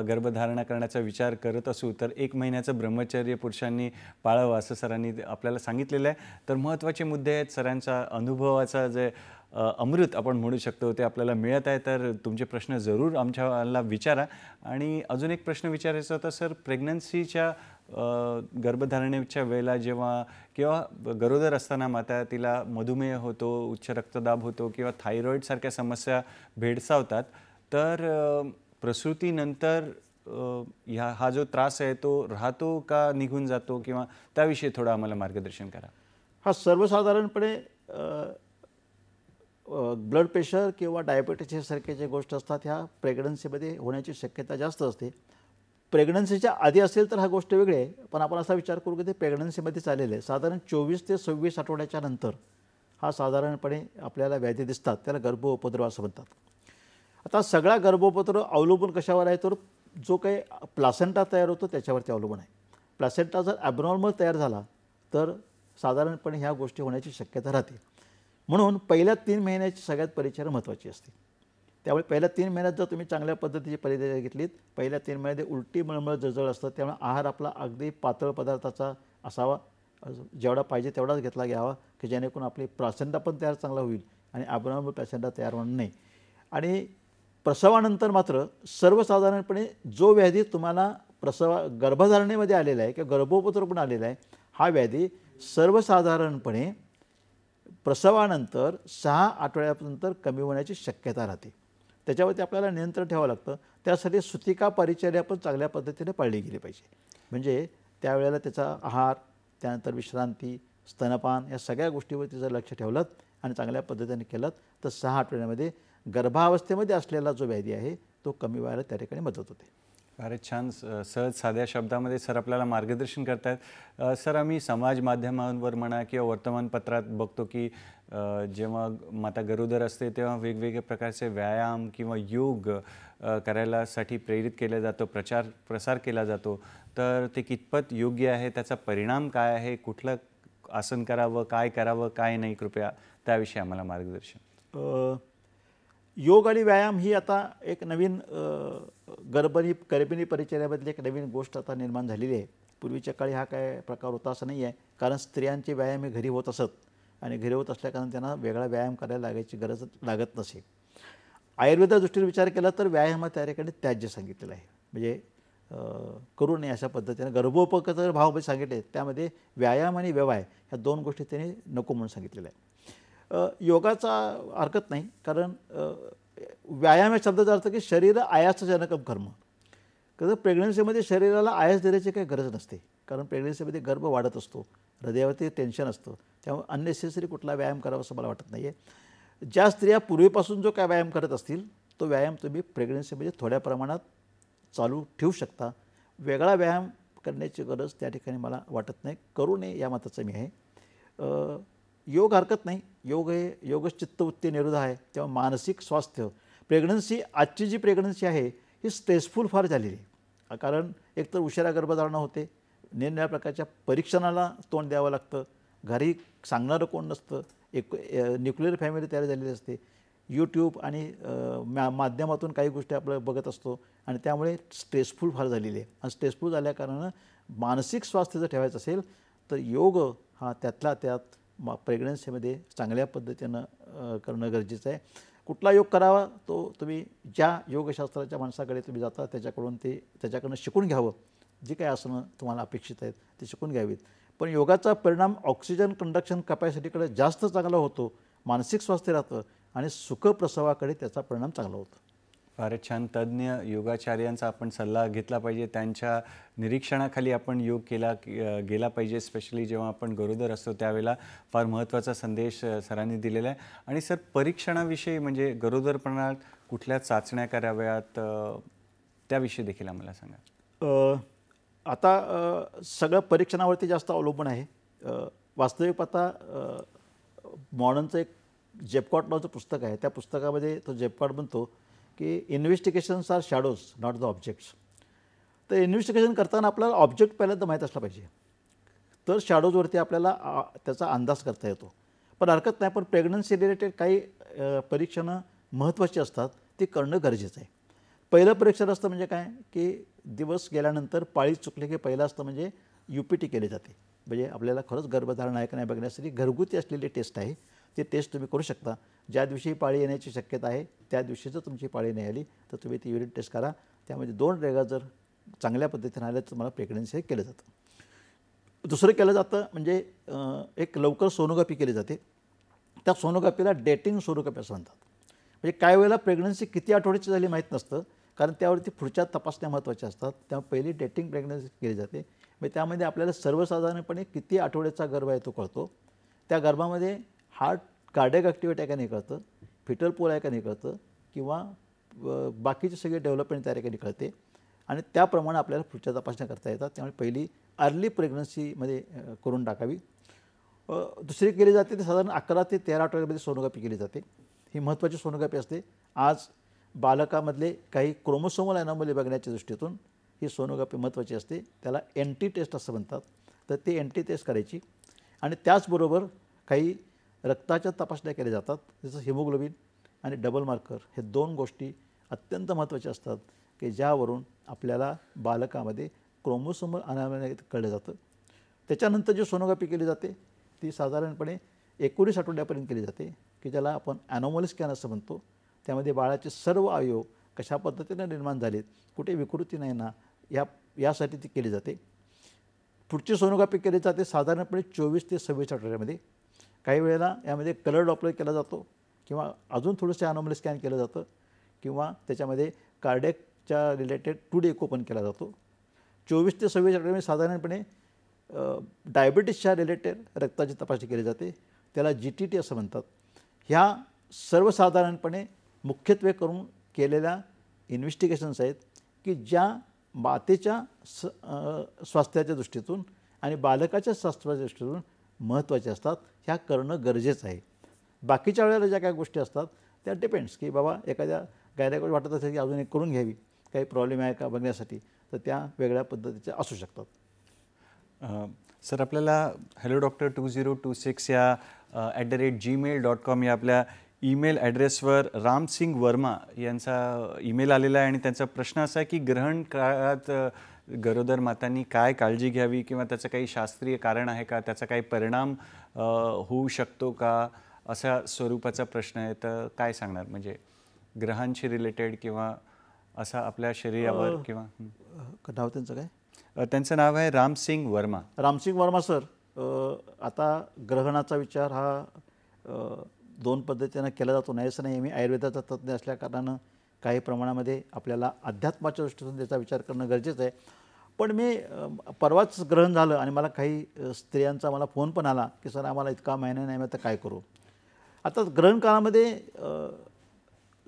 गर्भधारणा करण्याचा विचार करत असू तर 1 महिन्याचं ब्रह्मचर्य पुरुषांनी पाळावं, असं सरांनी आपल्याला सांगितलेलं आहे. तर महत्त्वाचे मुद्दे आहेत. सरांचा अनुभवाचा जे अमृत आपण म्हणू शकतो ते आपल्याला मिळत आहे. तर तुमचे प्रश्न जरूर आमच्याला विचारा. आणि अजून एक प्रश्न विचारायचा होता सर, प्रेग्नन्सीच्या गर्भधारणेच्या वेळेला जेव्हा किंवा गरोदर असताना माता तिला मधुमेह होतो, उच्च रक्तदाब होतो किंवा थायरॉईडसारख्या समस्या भेडसावतात, तर प्रसूतीनंतर हा जो त्रास आहे तो राहतो का निघून जातो, किंवा त्याविषयी थोडं आम्हाला मार्गदर्शन करा. हा सर्वसाधारणपणे ब्लड प्रेशर किंवा डायबिटीस हे जे गोष्ट असतात ह्या प्रेग्नन्सीमध्ये होण्याची शक्यता जास्त असते. प्रेग्नन्सीच्या आधी असेल तर हा गोष्ट वेगळी आहे, पण आपण असा विचार करू की ते प्रेग्नन्सीमध्ये चाललेलं आहे. साधारण 24 ते 26 आठवड्याच्या नंतर हा साधारणपणे आपल्याला व्याधी दिसतात, त्याला गर्भोपद्रव असं म्हणतात. आता सगळा गर्भोपद्रव अवलंबून कशावर आहे, तर जो काही प्लासेंटा तयार होतो त्याच्यावरती अवलंबून आहे. प्लासेंटा जर ॲबनॉर्मल तयार झाला तर साधारणपणे ह्या गोष्टी होण्याची शक्यता राहते. म्हणून पहिल्या 3 महिन्याची सगळ्यात परिचर्या महत्त्वाची असते. त्यामुळे पहिल्या 3 महिन्यात जर तुम्ही चांगल्या पद्धतीची परिचर्या घेतलीत, पहिल्या 3 महिन्यात उलटी मळमळ जळजळ असतं, त्यामुळे आहार आपला अगदी पातळ पदार्थाचा असावा, जेवढा पाहिजे तेवढाच घेतला घ्यावा की जेणेकरून आपली प्लासेंटा पण तयार चांगला होईल आणि ॲबनॉर्मल प्लासेंटा तयार होणार नाही. आणि प्रसवानंतर मात्र सर्वसाधारणपणे जो व्याधी तुम्हाला गर्भधारणेमध्ये आलेला आहे किंवा गर्भोपद्रव पण आलेला आहे, हा व्याधी सर्वसाधारणपणे प्रसवानंतर 6 आठवड्यानंतर कमी होण्याची शक्यता राहते. त्याच्यावरती आपल्याला नियंत्रण ठेवावं लागतं. त्यासाठी सुतिका परिचर्या पण चांगल्या पद्धतीने पाळली गेली पाहिजे. म्हणजे त्यावेळेला त्याचा आहार, त्यानंतर विश्रांती, स्तनपान या सगळ्या गोष्टीवरती जर लक्ष ठेवलं आणि चांगल्या पद्धतीने केलं तर 6 आठवड्यामध्ये गर्भावस्थेमध्ये असलेला जो व्याधी आहे तो कमी व्हायला त्या ठिकाणी मदत होते. फारच छान, सहज साध्या शब्दामध्ये सर आपल्याला मार्गदर्शन करतायत. सर, आम्ही समाज माध्यमांवर म्हणा किंवा वर्तमानपत्रात बघतो की जेव्हा माता गरोदर असते तेव्हा वेगवेगळ्या प्रकारचे व्यायाम किंवा योग करायलासाठी प्रेरित केलं जातं, प्रसार केला जातो. तर ते कितपत योग्य आहे, त्याचा परिणाम काय आहे, कुठलं आसन करावं, काय करावं, काय नाही, कृपया त्याविषयी आम्हाला मार्गदर्शन. योग आणि व्यायाम ही आता एक नवीन गर्भिणी परिचर्यामधली एक नवीन गोष्ट आता निर्माण झालेली आहे. पूर्वीच्या काळी हा काय प्रकार होता असं नाही आहे, कारण स्त्रियांचे व्यायाम हे घरी होत असत आणि घरी होत असल्याकारणे त्यांना वेगळा व्यायाम करायला लागायची गरज लागत नसे. आयुर्वेदा दृष्टीने विचार केला तर व्यायाम त्या ठिकाणी त्याज्य सांगितलेलं आहे. म्हणजे करू नये अशा पद्धतीने गर्भोपचार भाव सांगितले, त्यामध्ये व्यायाम आणि व्यवहार ह्या 2 गोष्टी त्यांनी नको म्हणून सांगितलेल्या आहे. योगाचा हरकत नाही, कारण व्यायाम या शब्दाचा अर्थ की शरीर आयासजनकम कर्म. कसं प्रेग्नन्सीमध्ये शरीराला आयास देण्याची काही गरज नसते, कारण प्रेग्नन्सीमध्ये गर्भ वाढत असतो, हृदयावरती टेन्शन असतं, त्यामुळे अननेसेसरी कुठला व्यायाम करावा असं मला वाटत नाही आहे. ज्या स्त्रिया पूर्वीपासून जो काय व्यायाम करत असतील तो व्यायाम तुम्ही प्रेग्नन्सीमध्ये थोड्या प्रमाणात चालू ठेवू शकता. वेगळा व्यायाम करण्याची गरज त्या ठिकाणी मला वाटत नाही. करू नये या मताचं मी आहे. योग हरकत नाही. योग हे योगचित्तवृत्ती निरोध आहे. तेव्हा मानसिक स्वास्थ्य प्रेग्नन्सी, आजची जी प्रेग्नन्सी आहे ही स्ट्रेसफुल फार झालेली आहे. कारण एकतर उशिरा गर्भधारणा होते, निरनिराळ्या प्रकारच्या परीक्षणाला तोंड द्यावं लागतं, घरी सांगणारं कोण नसतं, एक न्यूक्लिअर फॅमिली तयार झालेली असते, यूट्यूब आणि माध्यमातून काही गोष्टी आपलं बघत असतो आणि त्यामुळे स्ट्रेसफुल फार झालेली आहे. आणि स्ट्रेसफुल झाल्याकारणानं मानसिक स्वास्थ्य जर ठेवायचं असेल तर योग हा त्यातला त्यात प्रेग्नन्सीमध्ये चांगल्या पद्धतीनं करणं गरजेचं आहे. कुठला योग करावा तो तुम्ही ज्या योगशास्त्राच्या माणसाकडे तुम्ही जाता त्याच्याकडनं शिकून घ्यावं. जी काही आसनं तुम्हाला अपेक्षित आहेत ते शिकून घ्यावीत. पण योगाचा परिणाम ऑक्सिजन कंडक्शन कपॅसिटीकडे जास्त चांगला होतो, मानसिक स्वास्थ्य राहतं आणि सुखप्रसवाकडे त्याचा परिणाम चांगला होतो. फारच छान. तज्ज्ञ योगाचार्यांचा आपण सल्ला घेतला पाहिजे. त्यांच्या निरीक्षणाखाली आपण योग गेला पाहिजे. स्पेशली जेव्हा आपण गरोदर असतो त्यावेळेला फार महत्त्वाचा संदेश सरांनी दिलेला आहे. आणि सर, परीक्षणाविषयी म्हणजे गरोदरपणात कुठल्या चाचण्या कराव्यात त्याविषयी देखील आम्हाला सांगा. आता सगळं परीक्षणावरती जास्त अवलंबून आहे. वास्तविक पाहता मॉडर्नचं एक जेपकॉट नावाचं पुस्तक आहे. त्या पुस्तकामध्ये तो जेपकॉट म्हणतो की investigations are shadows not the objects. तर इन्व्हेस्टिगेशन करताना आपल्याला ऑब्जेक्ट पहिल्यांदा माहीत असला पाहिजे, तर शॅडोजवरती आपल्याला त्याचा अंदाज करता येतो. पण हरकत नाही, पण प्रेग्नन्सी रिलेटेड काही परीक्षणं महत्त्वाची असतात, ती करणं गरजेचं आहे. पहिलं परीक्षण असतं म्हणजे काय की दिवस गेल्यानंतर पाळी चुकले की पहिलं असतं म्हणजे UPT केली जाते. म्हणजे आपल्याला खरंच गर्भधारणा आहे का नाही बघण्यासाठी घरगुती असलेली टेस्ट आहे. ती टेस्ट तुम्ही करू शकता. ज्या दिवशी पाळी येण्याची शक्यता आहे त्या दिवशी जर तुमची पाळी नाही आली तर तुम्ही ती युरिन टेस्ट करा. त्यामध्ये 2 रेगा जर चांगल्या पद्धतीने आल्या तर तुम्हाला प्रेग्नन्सी केलं जातं. दुसरं केलं जातं म्हणजे एक लवकर सोनोग्राफी केली जाते. त्या सोनोग्राफीला डेटिंग सोनोग्राफी असं म्हणतात. म्हणजे काही वेळेला प्रेग्नन्सी किती आठवड्याची झाली माहीत नसतं, कारण त्यावरती पुढच्या तपासण्या महत्त्वाच्या असतात. त्यामुळे पहिली डेटिंग प्रेग्नन्सी केली जाते. म्हणजे त्यामध्ये आपल्याला सर्वसाधारणपणे किती आठवड्याचा गर्भ आहे तो कळतो. त्या गर्भामध्ये हार्ट कार्डियक ॲक्टिव्हिटी आहे का नाही कळतं, फिटल पोल आहे का नाही कळतं, किंवा बाकीचे सगळे डेव्हलपमेंट तयारी का नाही कळते आणि त्याप्रमाणे आपल्याला पुढच्या तपासण्या करता येतात. त्यामुळे पहिली अर्ली प्रेग्नन्सीमध्ये करून टाकावी. दुसरी केली जाते ती साधारण 11 ते 13 आठवड्यामध्ये सोनोग्राफी केली जाते. ही महत्त्वाची सोनोग्राफी असते. आज बालकामधले काही क्रोमोसोमल ॲनॉमली बघण्याच्या दृष्टीतून ही सोनोग्राफी महत्त्वाची असते. त्याला NT टेस्ट असं म्हणतात. तर ती NT टेस्ट करायची आणि त्याचबरोबर काही रक्ताच्या तपासण्या केल्या जातात, जसं हिमोग्लोबिन आणि डबल मार्कर. हे 2 गोष्टी अत्यंत महत्त्वाच्या असतात की ज्यावरून आपल्याला बालकामध्ये क्रोमोसोमल ॲनॉमली कळलं जातं. त्याच्यानंतर जी सोनोग्राफी केली जाते ती साधारणपणे 19 आठवड्यापर्यंत केली जाते की ज्याला आपण ॲनॉमली स्कॅन असं म्हणतो. त्यामध्ये बाळाचे सर्व अवयव कशा पद्धतीने निर्माण झालेत, कुठे विकृती नाही ना, यासाठी ती केली जाते. पुढची सोनोग्राफी केली जाते साधारणपणे 24 ते 26 आठवड्यामध्ये. काही वेळेला यामध्ये कलर डॉपलर केला जातो किंवा अजून थोडंसं ॲनॉमली स्कॅन केलं जातं किंवा त्याच्यामध्ये कार्डियकच्या रिलेटेड 2D एको पण केला जातो. 24 ते 26 आठवड्यामध्ये साधारणपणे डायबिटीसच्या रिलेटेड रक्ताची तपासणी केली जाते. त्याला GTT असं म्हणतात. ह्या सर्वसाधारणपणे मुख्यत्वे करून केलेल्या इन्व्हेस्टिगेशन्स आहेत की ज्या मातेच्या स्वास्थ्याच्या दृष्टीतून आणि बालकाच्या स्वास्थ्याच्या दृष्टीतून महत्त्वाचे असतात. ह्या करणं गरजेचं आहे. बाकीच्या वेळेला ज्या काही गोष्टी असतात त्या डिपेंड्स की बाबा एखाद्या गायनाकडे वाटत असेल की अजून एक करून घ्यावी, काही प्रॉब्लेम आहे का बघण्यासाठी, तर त्या वेगळ्या पद्धतीच्या असू शकतात. सर, आपल्याला hello doctor 2026 या @gmail.com या आपल्या ईमेल ॲड्रेसवर रामसिंग वर्मा यांचा ईमेल आलेला आहे आणि त्यांचा प्रश्न असा आहे की ग्रहण काळात गरोदर मातांनी काय काळजी घ्यावी किंवा त्याचं काही शास्त्रीय कारण आहे का, त्याचा काही परिणाम होऊ शकतो का, अशा स्वरूपाचा प्रश्न आहे. तर काय सांगणार म्हणजे ग्रहांशी रिलेटेड किंवा असा आपल्या शरीरावर किंवा नाव त्यांचं काय? त्यांचं नाव आहे रामसिंग वर्मा. रामसिंग वर्मा सर, आता ग्रहणाचा विचार हा 2 पद्धतीनं केला जातो. नाही असं नाही. मी आयुर्वेदाचा तज्ज्ञ असल्याकारणानं काही प्रमाणामध्ये आपल्याला अध्यात्माच्या दृष्टीतून त्याचा विचार करणं गरजेचं आहे. पण मी परवाच ग्रहण झालं आणि मला काही स्त्रियांचा मला फोन पण आला की सर आम्हाला इतका महिना नाही, आता काय करू. आता ग्रहण काळामध्ये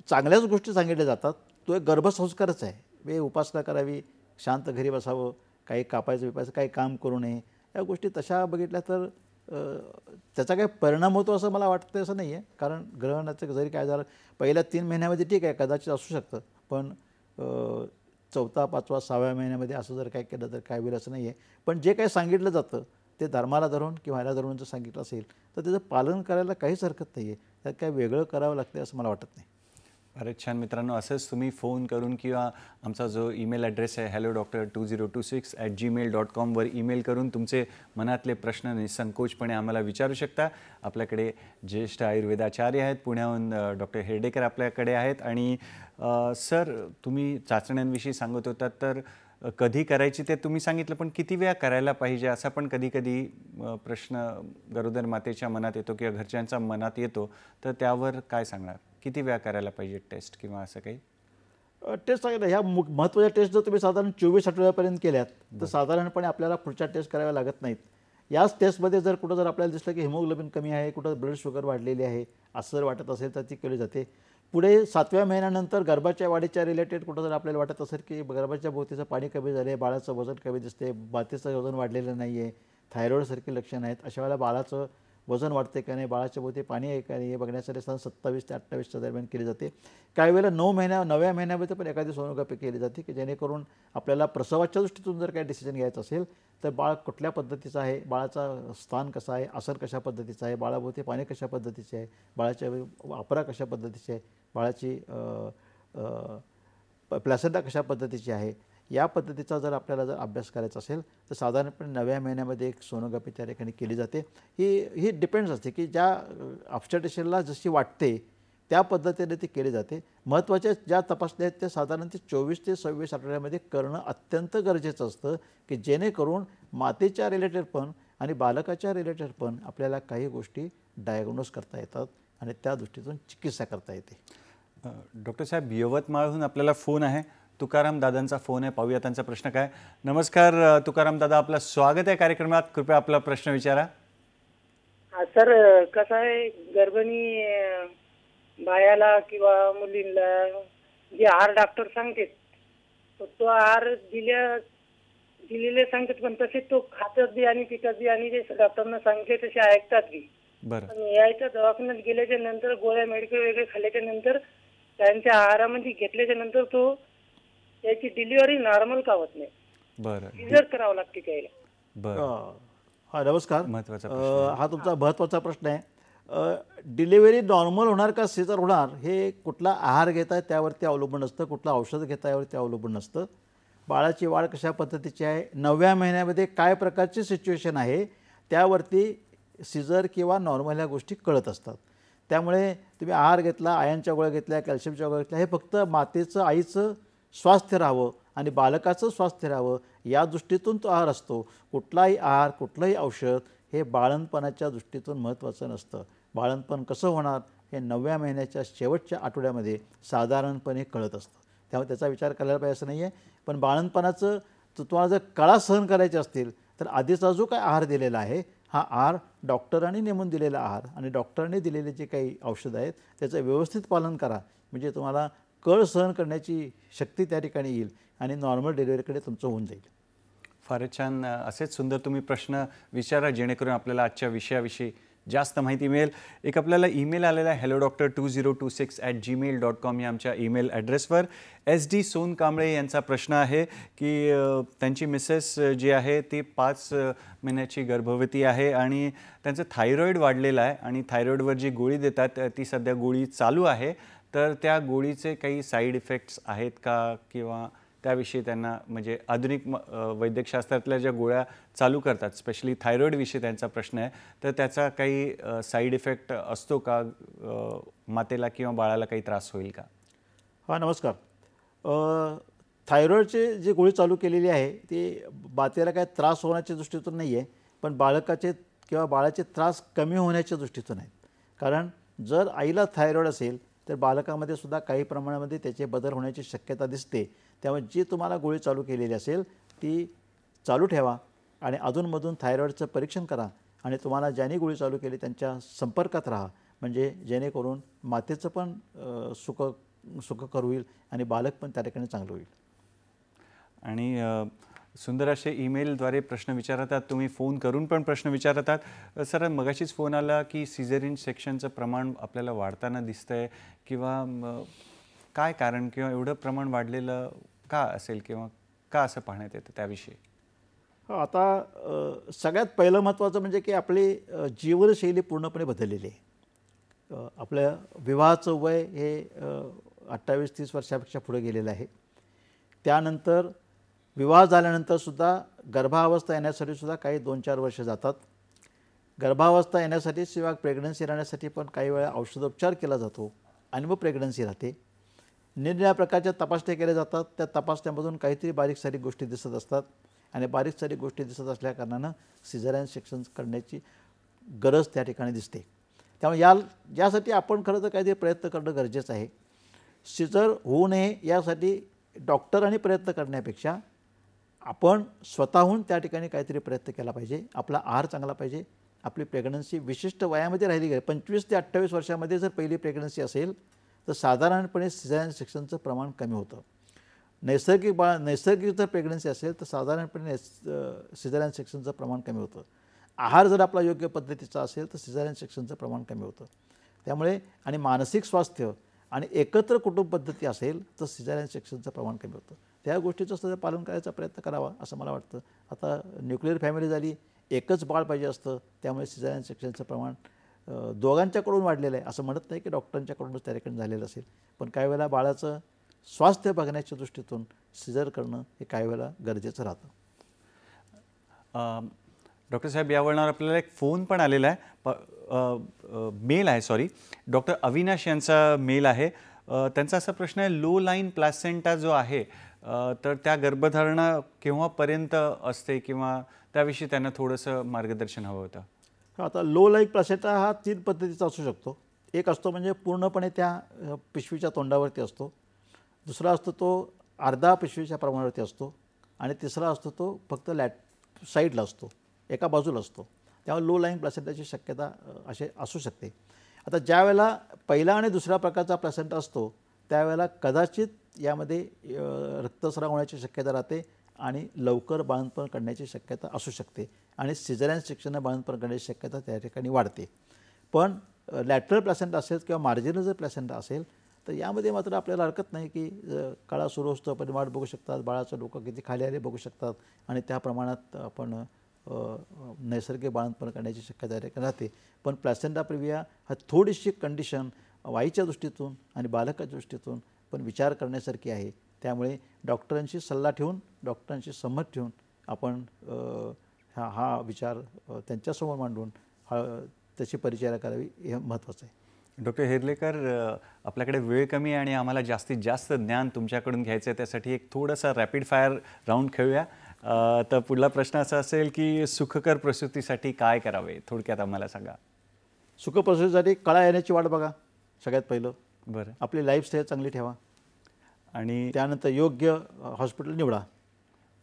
चांगल्याच गोष्टी सांगितल्या जातात. तो एक गर्भसंस्कारच आहे. उपासना करावी, शांत घरी बसावं, काही कापायचं बिपायचं काही काम करू नये, या गोष्टी तशा बघितल्या तर त्याचा काही परिणाम होतो असं मला वाटतं असं नाही आहे. कारण ग्रहणाचं जरी काय झालं पहिल्या 3 महिन्यामध्ये ठीक आहे कदाचित असू शकतं, पण 4था, 5वा, 6व्या महिन्यामध्ये असं जर काय केलं तर काय होईल असं नाही आहे. पण जे काही सांगितलं जातं ते धर्माला धरून किंवा ह्याला धरून जर सांगितलं असेल तर त्याचं पालन करायला काहीच हरकत नाही आहे. त्यात काय वेगळं करावं लागतं असं मला वाटत नाही. फारच छान मित्रांनो, असंच तुम्ही फोन करून किंवा आमचा जो ईमेल ॲड्रेस आहे hellodoctor2026@gmail.com वर ईमेल करून तुमचे मनातले प्रश्न निसंकोचपणे आम्हाला विचारू शकता. आपल्याकडे ज्येष्ठ आयुर्वेदाचार्य आहेत पुण्याहून डॉक्टर हेर्डेकर आपल्याकडे आहेत. आणि सर, तुम्ही चाचण्यांविषयी सांगत होतात तर कधी करायची ते तुम्ही सांगितलं, पण किती वेळा करायला पाहिजे असा पण कधी कधी प्रश्न गरोदर मातेच्या मनात येतो किंवा घरच्यांच्या मनात येतो, तर त्यावर काय सांगणार? किती वेळा करायला पाहिजे टेस्ट किंवा असं काही? टेस्ट सांगितलं ह्या महत्त्वाच्या टेस्ट जर तुम्ही साधारण 24 आठवड्यापर्यंत केल्यात तर साधारणपणे आपल्याला पुढच्या टेस्ट कराव्या लागत नाहीत. याच टेस्टमध्ये जर कुठं जर आपल्याला दिसलं की हिमोग्लोबिन कमी आहे, कुठं ब्लड शुगर वाढलेली आहे असं जर वाटत असेल तर ती केली जाते. पुढे 7व्या महिन्यानंतर गर्भाच्या वाढीच्या रिलेटेड कुठं जर आपल्याला वाटत असेल की गर्भाच्या भोवतीचं पाणी कमी झालं आहे, बाळाचं वजन कमी दिसते, मातेचं वजन वाढलेलं नाही आहे, थायरॉईडसारखी लक्षणं आहेत, अशा वेळेला बाळाचं वजन वाढते का नाही, बाळाच्या भोवती पाणी आहे का नाही हे बघण्यासाठी 27 ते 28च्या दरम्यान केली जाते. काही वेळेला 9व्या महिन्यामध्ये पण एखादी सोनोग्राफी केली जाते की जेणेकरून आपल्याला प्रसवाच्या दृष्टीतून जर काही डिसिजन घ्यायचं असेल तर बाळ कुठल्या पद्धतीचं आहे, बाळाचा स्थान कसा आहे, आसन कशा पद्धतीचं आहे, बाळाभोवती पाणी कशा पद्धतीचे आहे, बाळाच्या वापरा कशा पद्धतीची आहे, बाळाची प्लॅसेंटा कशा पद्धतीची आहे, या पद्धतीचा जर आपल्याला जर अभ्यास करायचा असेल तर साधारणपणे 9व्या महिन्यामध्ये एक सोनोग्राफी त्या ठिकाणी केली जाते. ही डिपेंड्स असते की ज्या ऑब्स्टेट्रिशियनला जशी वाटते त्या पद्धतीने ती केली जाते. महत्त्वाच्या ज्या तपासण्या आहेत त्या साधारण ते 24 ते 26 आठवड्यामध्ये करणं अत्यंत गरजेचं असतं की जेणेकरून मातेच्या रिलेटेड पण आणि बालकाच्या रिलेटेड पण आपल्याला काही गोष्टी डायग्नोज करता येतात आणि त्या दृष्टीतून चिकित्सा करता येते. डॉक्टर साहेब, यवतमाळहून आपल्याला फोन आहे. तुकाराम दादांचा फोन आहे, पाहूया त्यांचा प्रश्न काय. नमस्कार तुकाराम दादा, आपलं स्वागत आहे कार्यक्रमात. कृपया आपला प्रश्न विचारा. सर, कसं आहे गर्भिणी बायाला किंवा मुलींना जे आहार डॉक्टर सांगतात तो आहार दिलेले सांगतात, पण तसे तो खातात बी आणि पितात बी आणि जे डॉक्टरनं सांगितले तसे ऐकतात बी. पण यायच्या दवाखान्यात गेल्याच्या नंतर गोळ्या मेडिकल वगैरे खाल्ल्याच्या नंतर त्यांच्या आहारामध्ये घेतल्याच्या नंतर तो त्याची डिलिव्हरी नॉर्मल का होत नाही? बरं, सिझर करावं लागते त्याला. बरं. हा नमस्कार. महत्त्वाचा हा तुमचा महत्त्वाचा प्रश्न आहे. डिलिव्हरी नॉर्मल होणार का सिझर होणार हे कुठला आहार घेत आहे त्यावरती अवलंबून असतं, कुठलं औषध घेत आहे यावरती अवलंबून असतं. बाळाची वाढ कशा पद्धतीची आहे, 9व्या महिन्यामध्ये काय प्रकारची सिच्युएशन आहे त्यावरती सिझर किंवा नॉर्मल ह्या गोष्टी कळत असतात. त्यामुळे तुम्ही आहार घेतला, आयर्नच्या गोळ्या घेतल्या, कॅल्शियमच्या गोळ्या घेतल्या, हे फक्त मातेचं आईचं स्वास्थ्य राहावं आणि बालकाचं स्वास्थ्य राहावं या दृष्टीतून तो आहार असतो. कुठलाही आहार, कुठलंही औषध हे बाळंतपणाच्या दृष्टीतून महत्त्वाचं नसतं. बाळंतपण कसं होणार हे 9व्या महिन्याच्या शेवटच्या आठवड्यामध्ये साधारणपणे कळत असतं. त्यामुळे त्याचा विचार करायला पाहिजे असं नाही आहे. पण बाळंतपणाचं तुम्हाला जर कळा सहन करायचे असतील तर आधीचा जो काय आहार दिलेला आहे हा आहार डॉक्टरांनी नेमून दिलेला आहार आणि डॉक्टरांनी दिलेले जे काही औषधं आहेत त्याचं व्यवस्थित पालन करा, म्हणजे तुम्हाला कळ सहन करण्याची शक्ती त्या ठिकाणी येईल आणि नॉर्मल डिलिव्हरीकडे तुमचं होऊन जाईल. फारच छान. असेच सुंदर तुम्ही प्रश्न विचारा जेणेकरून आपल्याला आजच्या विषयाविषयी जास्त माहिती मिळेल. एक आपल्याला ईमेल आलेला आहे hellodoctor2026@gmail.com या आमच्या ईमेल ॲड्रेसवर. SD सोनकांबळे यांचा प्रश्न आहे की त्यांची मिसेस जी आहे ती 5 महिन्याची गर्भवती आहे आणि त्यांचं थायरॉईड वाढलेलं आहे आणि थायरॉईडवर जी गोळी देतात ती सध्या गोळी चालू आहे. तर त्या गोळीचे काही साईड इफेक्ट्स आहेत का किंवा त्याविषयी त्यांना म्हणजे आधुनिक वैद्यकशास्त्रातल्या ज्या गोळ्या चालू करतात स्पेशली थायरॉईडविषयी त्यांचा प्रश्न आहे, तर त्याचा काही साईड इफेक्ट असतो का, मातेला किंवा बाळाला काही त्रास होईल का? हा नमस्कार. थायरॉईडची जी गोळी चालू केलेली आहे ती मातेला काय त्रास होण्याच्या दृष्टीतून नाही आहे, पण बाळकाचे किंवा बाळाचे त्रास कमी होण्याच्या दृष्टीतून आहेत. कारण जर आईला थायरॉईड असेल तर बालकामध्ये सुद्धा काही प्रमाणामध्ये त्याचे बदल होण्याची शक्यता दिसते. त्यामुळे जी तुम्हाला गोळी चालू केलेली असेल ती चालू ठेवा आणि अधूनमधून थायरॉईडचं परीक्षण करा आणि तुम्हाला ज्यांनी गोळी चालू केली त्यांच्या संपर्कात राहा, म्हणजे जेणेकरून मातेचं पण सुखकर होईल आणि बालक पण त्या ठिकाणी चांगलं होईल. आणि सुंदर असे ईमेलद्वारे प्रश्न विचारतात, तुम्ही फोन करून पण प्रश्न विचारतात. सर मगाशीच फोन आला की सिझेरियन सेक्शनचं प्रमाण आपल्याला वाढताना दिसतंय किंवा काय कारण किंवा एवढं प्रमाण वाढलेलं का असेल किंवा का असं पाहण्यात येतं त्याविषयी? आता सगळ्यात पहिलं महत्त्वाचं म्हणजे की आपली जीवनशैली पूर्णपणे बदललेली आहे. आपल्या विवाहाचं वय हे 28-30 वर्षापेक्षा पुढे गेलेलं आहे. त्यानंतर विवाह झाल्यानंतरसुद्धा गर्भावस्था येण्यासाठी सुद्धा काही 2-4 वर्ष जातात. गर्भावस्था येण्यासाठी शिवाय प्रेग्नन्सी राहण्यासाठी पण काही वेळा औषधोपचार केला जातो आणि मग प्रेग्नन्सी राहते. निरनिराळ्या प्रकारच्या तपासण्या केल्या जातात. त्या तपासण्यामधून काहीतरी बारीक सारीक गोष्टी दिसत असतात आणि बारीक सारीक गोष्टी दिसत असल्याकारणानं सिझेरियन सेक्शन करण्याची गरज त्या ठिकाणी दिसते. त्यामुळे यासाठी आपण खरं तर काहीतरी प्रयत्न करणं गरजेचं आहे. सिझर होऊ नये यासाठी डॉक्टरांनी प्रयत्न करण्यापेक्षा आपण स्वतःहून त्या ठिकाणी काहीतरी प्रयत्न केला पाहिजे. आपला आहार चांगला पाहिजे. आपली प्रेग्नन्सी विशिष्ट वयामध्ये राहिली गेली. 25 ते 28 वर्षामध्ये जर पहिली प्रेग्नन्सी असेल तर साधारणपणे सिझेरियन सेक्शनचं प्रमाण कमी होतं. नैसर्गिक जर प्रेग्नन्सी असेल तर साधारणपणे सिझेरियन सेक्शनचं प्रमाण कमी होतं. आहार जर आपला योग्य पद्धतीचा असेल तर सिझेरियन सेक्शनचं प्रमाण कमी होतं. त्यामुळे आणि मानसिक स्वास्थ्य आणि एकत्र कुटुंब पद्धती असेल तर सिझेरियन सेक्शनचं प्रमाण कमी होतं. त्या गोष्टीचं सुद्धा पालन करायचा प्रयत्न करावा असं मला वाटतं. आता न्यूक्लिअर फॅमिली झाली, एकच बाळ पाहिजे असतं, त्यामुळे सिझेरियन सेक्शनचं प्रमाण दोघांच्याकडून वाढलेलं आहे. असं म्हणत नाही की डॉक्टरांच्याकडूनच त्या ठिकाणी झालेलं असेल, पण काही वेळेला बाळाचं स्वास्थ्य बघण्याच्या दृष्टीतून सिझर करणं हे काही वेळेला गरजेचं राहतं. डॉक्टर साहेब यावरणार आपल्याला एक फोन पण आलेला आहे, मेल आहे, सॉरी. डॉक्टर अविनाश यांचा मेल आहे. त्यांचा असा प्रश्न आहे, लो लाईन प्लॅसेंटा जो आहे तर त्या गर्भधारणा केव्हापर्यंत असते किंवा त्याविषयी त्यांना थोडंसं मार्गदर्शन हवं होतं. आता लो लाईन प्लॅसेंटा हा 3 पद्धतीचा असू शकतो. एक असतो म्हणजे पूर्णपणे त्या पिशवीच्या तोंडावरती असतो. दुसरा असतो तो अर्धा पिशवीच्या प्रमाणावरती असतो आणि तिसरा असतो तो फक्त साईडला असतो, एका बाजूला असतो. त्यामुळे लो लाईन प्लॅसेंटाची शक्यता असे असू शकते. आता ज्या वेळेला पहिला आणि दुसऱ्या प्रकारचा प्लॅसेंटा असतो त्यावेळेला कदाचित यामध्ये रक्तस्राव होण्याची शक्यता राहते आणि लवकर बाळंतपण करण्याची शक्यता असू शकते आणि सिझेरियन सेक्शनने बाळंतपण करण्याची शक्यता त्या ठिकाणी वाढते. पण लॅटरल प्लॅसेंटा असेल किंवा मार्जिनल जर प्लॅसेंटा असेल तर यामध्ये मात्र आपल्याला हरकत नाही की काळा सुरू असतो, आपण वाट बघू शकतात, बाळाचं डोकं किती खाली आले बघू शकतात आणि त्या प्रमाणात आपण नैसर्गिक बाळंतपण करण्याची शक्यता राहते. पण प्लॅसेंटा प्रिव्हिया हा थोडीशी कंडिशन वाईच्या दृष्टीतून आणि बालकाच्या दृष्टीतून पण विचार करण्यासारखी आहे. त्यामुळे डॉक्टरांशी सल्ला ठेवून, डॉक्टरांशी संमत ठेवून आपण हा विचार त्यांच्यासमोर मांडून त्याची परिचर्या करावी हे महत्त्वाचं आहे. डॉक्टर हेर्लेकर, आपल्याकडे वेळ कमी आहे आणि आम्हाला जास्तीत जास्त ज्ञान तुमच्याकडून घ्यायचं आहे. त्यासाठी एक थोडासा रॅपिड फायर राऊंड खेळूया. तर पुढला प्रश्न असा असेल की सुखकर प्रसूतीसाठी काय करावे, थोडक्यात आम्हाला सांगा. सुखप्रसूतीसाठी कळा येण्याची वाट बघा सगळ्यात पहिलं. बरं. आपली लाईफस्टाईल चांगली ठेवा आणि त्यानंतर योग्य हॉस्पिटल निवडा.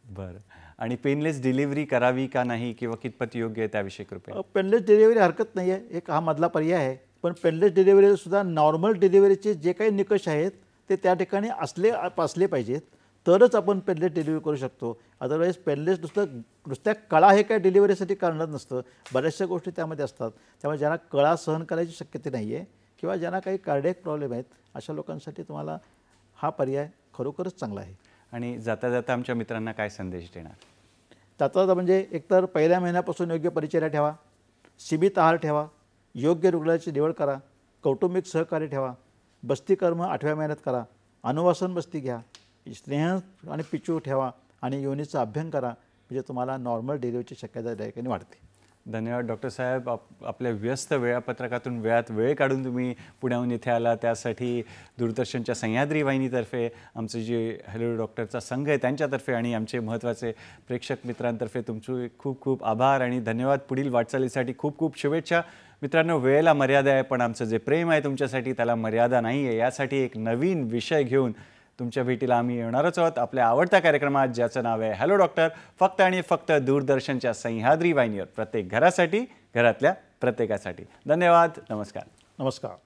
बरं. आणि पेनलेस डिलिव्हरी करावी का नाही किंवा कितपत योग्य आहे त्याविषयी कृपया. पेनलेस डिलिव्हरी हरकत नाही आहे, एक हा मधला पर्याय आहे. पण पेनलेस डिलिव्हरीसुद्धा नॉर्मल डिलिव्हरीचे जे काही निकष आहेत ते त्या ठिकाणी असले पाहिजेत तरच आपण पेनलेस डिलिव्हरी करू शकतो. अदरवाईज पेनलेस नुसत्या कळा हे काय डिलिव्हरीसाठी करणार नसतं, बऱ्याचशा गोष्टी त्यामध्ये असतात. त्यामुळे ज्यांना कळा सहन करायची शक्यता नाही आहे किंवा ज्यांना काही कार्डियक प्रॉब्लेम आहेत अशा लोकांसाठी तुम्हाला हा पर्याय खरोखरच चांगला आहे. आणि जाता जाता आमच्या मित्रांना काय संदेश देणार? जाता म्हणजे एकतर पहिल्या महिन्यापासून योग्य परिचर्या ठेवा, सीमित आहार ठेवा, योग्य रुग्णाची निवड करा, कौटुंबिक सहकार्य ठेवा, बस्तीकर्म 8व्या महिन्यात करा, अनुवासन बस्ती घ्या, स्नेह आणि पिचू ठेवा आणि योनीचा अभ्यंग करा, म्हणजे तुम्हाला नॉर्मल डिलिव्हरीची शक्यता त्या ठिकाणी वाढते. धन्यवाद डॉक्टर साहेब. आपल्या व्यस्त वेळापत्रकातून वेळ काढून तुम्ही पुण्याहून इथे आला, त्यासाठी दूरदर्शनच्या सह्याद्री वाहिनीतर्फे, आमचं जे हॅलो डॉक्टरचा संघ आहे त्यांच्यातर्फे आणि आमचे महत्त्वाचे प्रेक्षक मित्रांतर्फे तुमचे खूप खूप आभार आणि धन्यवाद. पुढील वाटचालीसाठी खूप खूप शुभेच्छा. मित्रांनो, वेळेला मर्यादा आहे, पण आमचं जे प्रेम आहे तुमच्यासाठी त्याला मर्यादा नाही आहे. यासाठी एक नवीन विषय घेऊन तुमच्या भेटीला आम्ही येणारच आहोत आपल्या आवडत्या कार्यक्रमात, ज्याचं नाव आहे हॅलो डॉक्टर, फक्त आणि फक्त दूरदर्शनच्या सह्याद्री वाहिनीवर, प्रत्येक घरासाठी, घरातल्या प्रत्येकासाठी. धन्यवाद. नमस्कार. नमस्कार.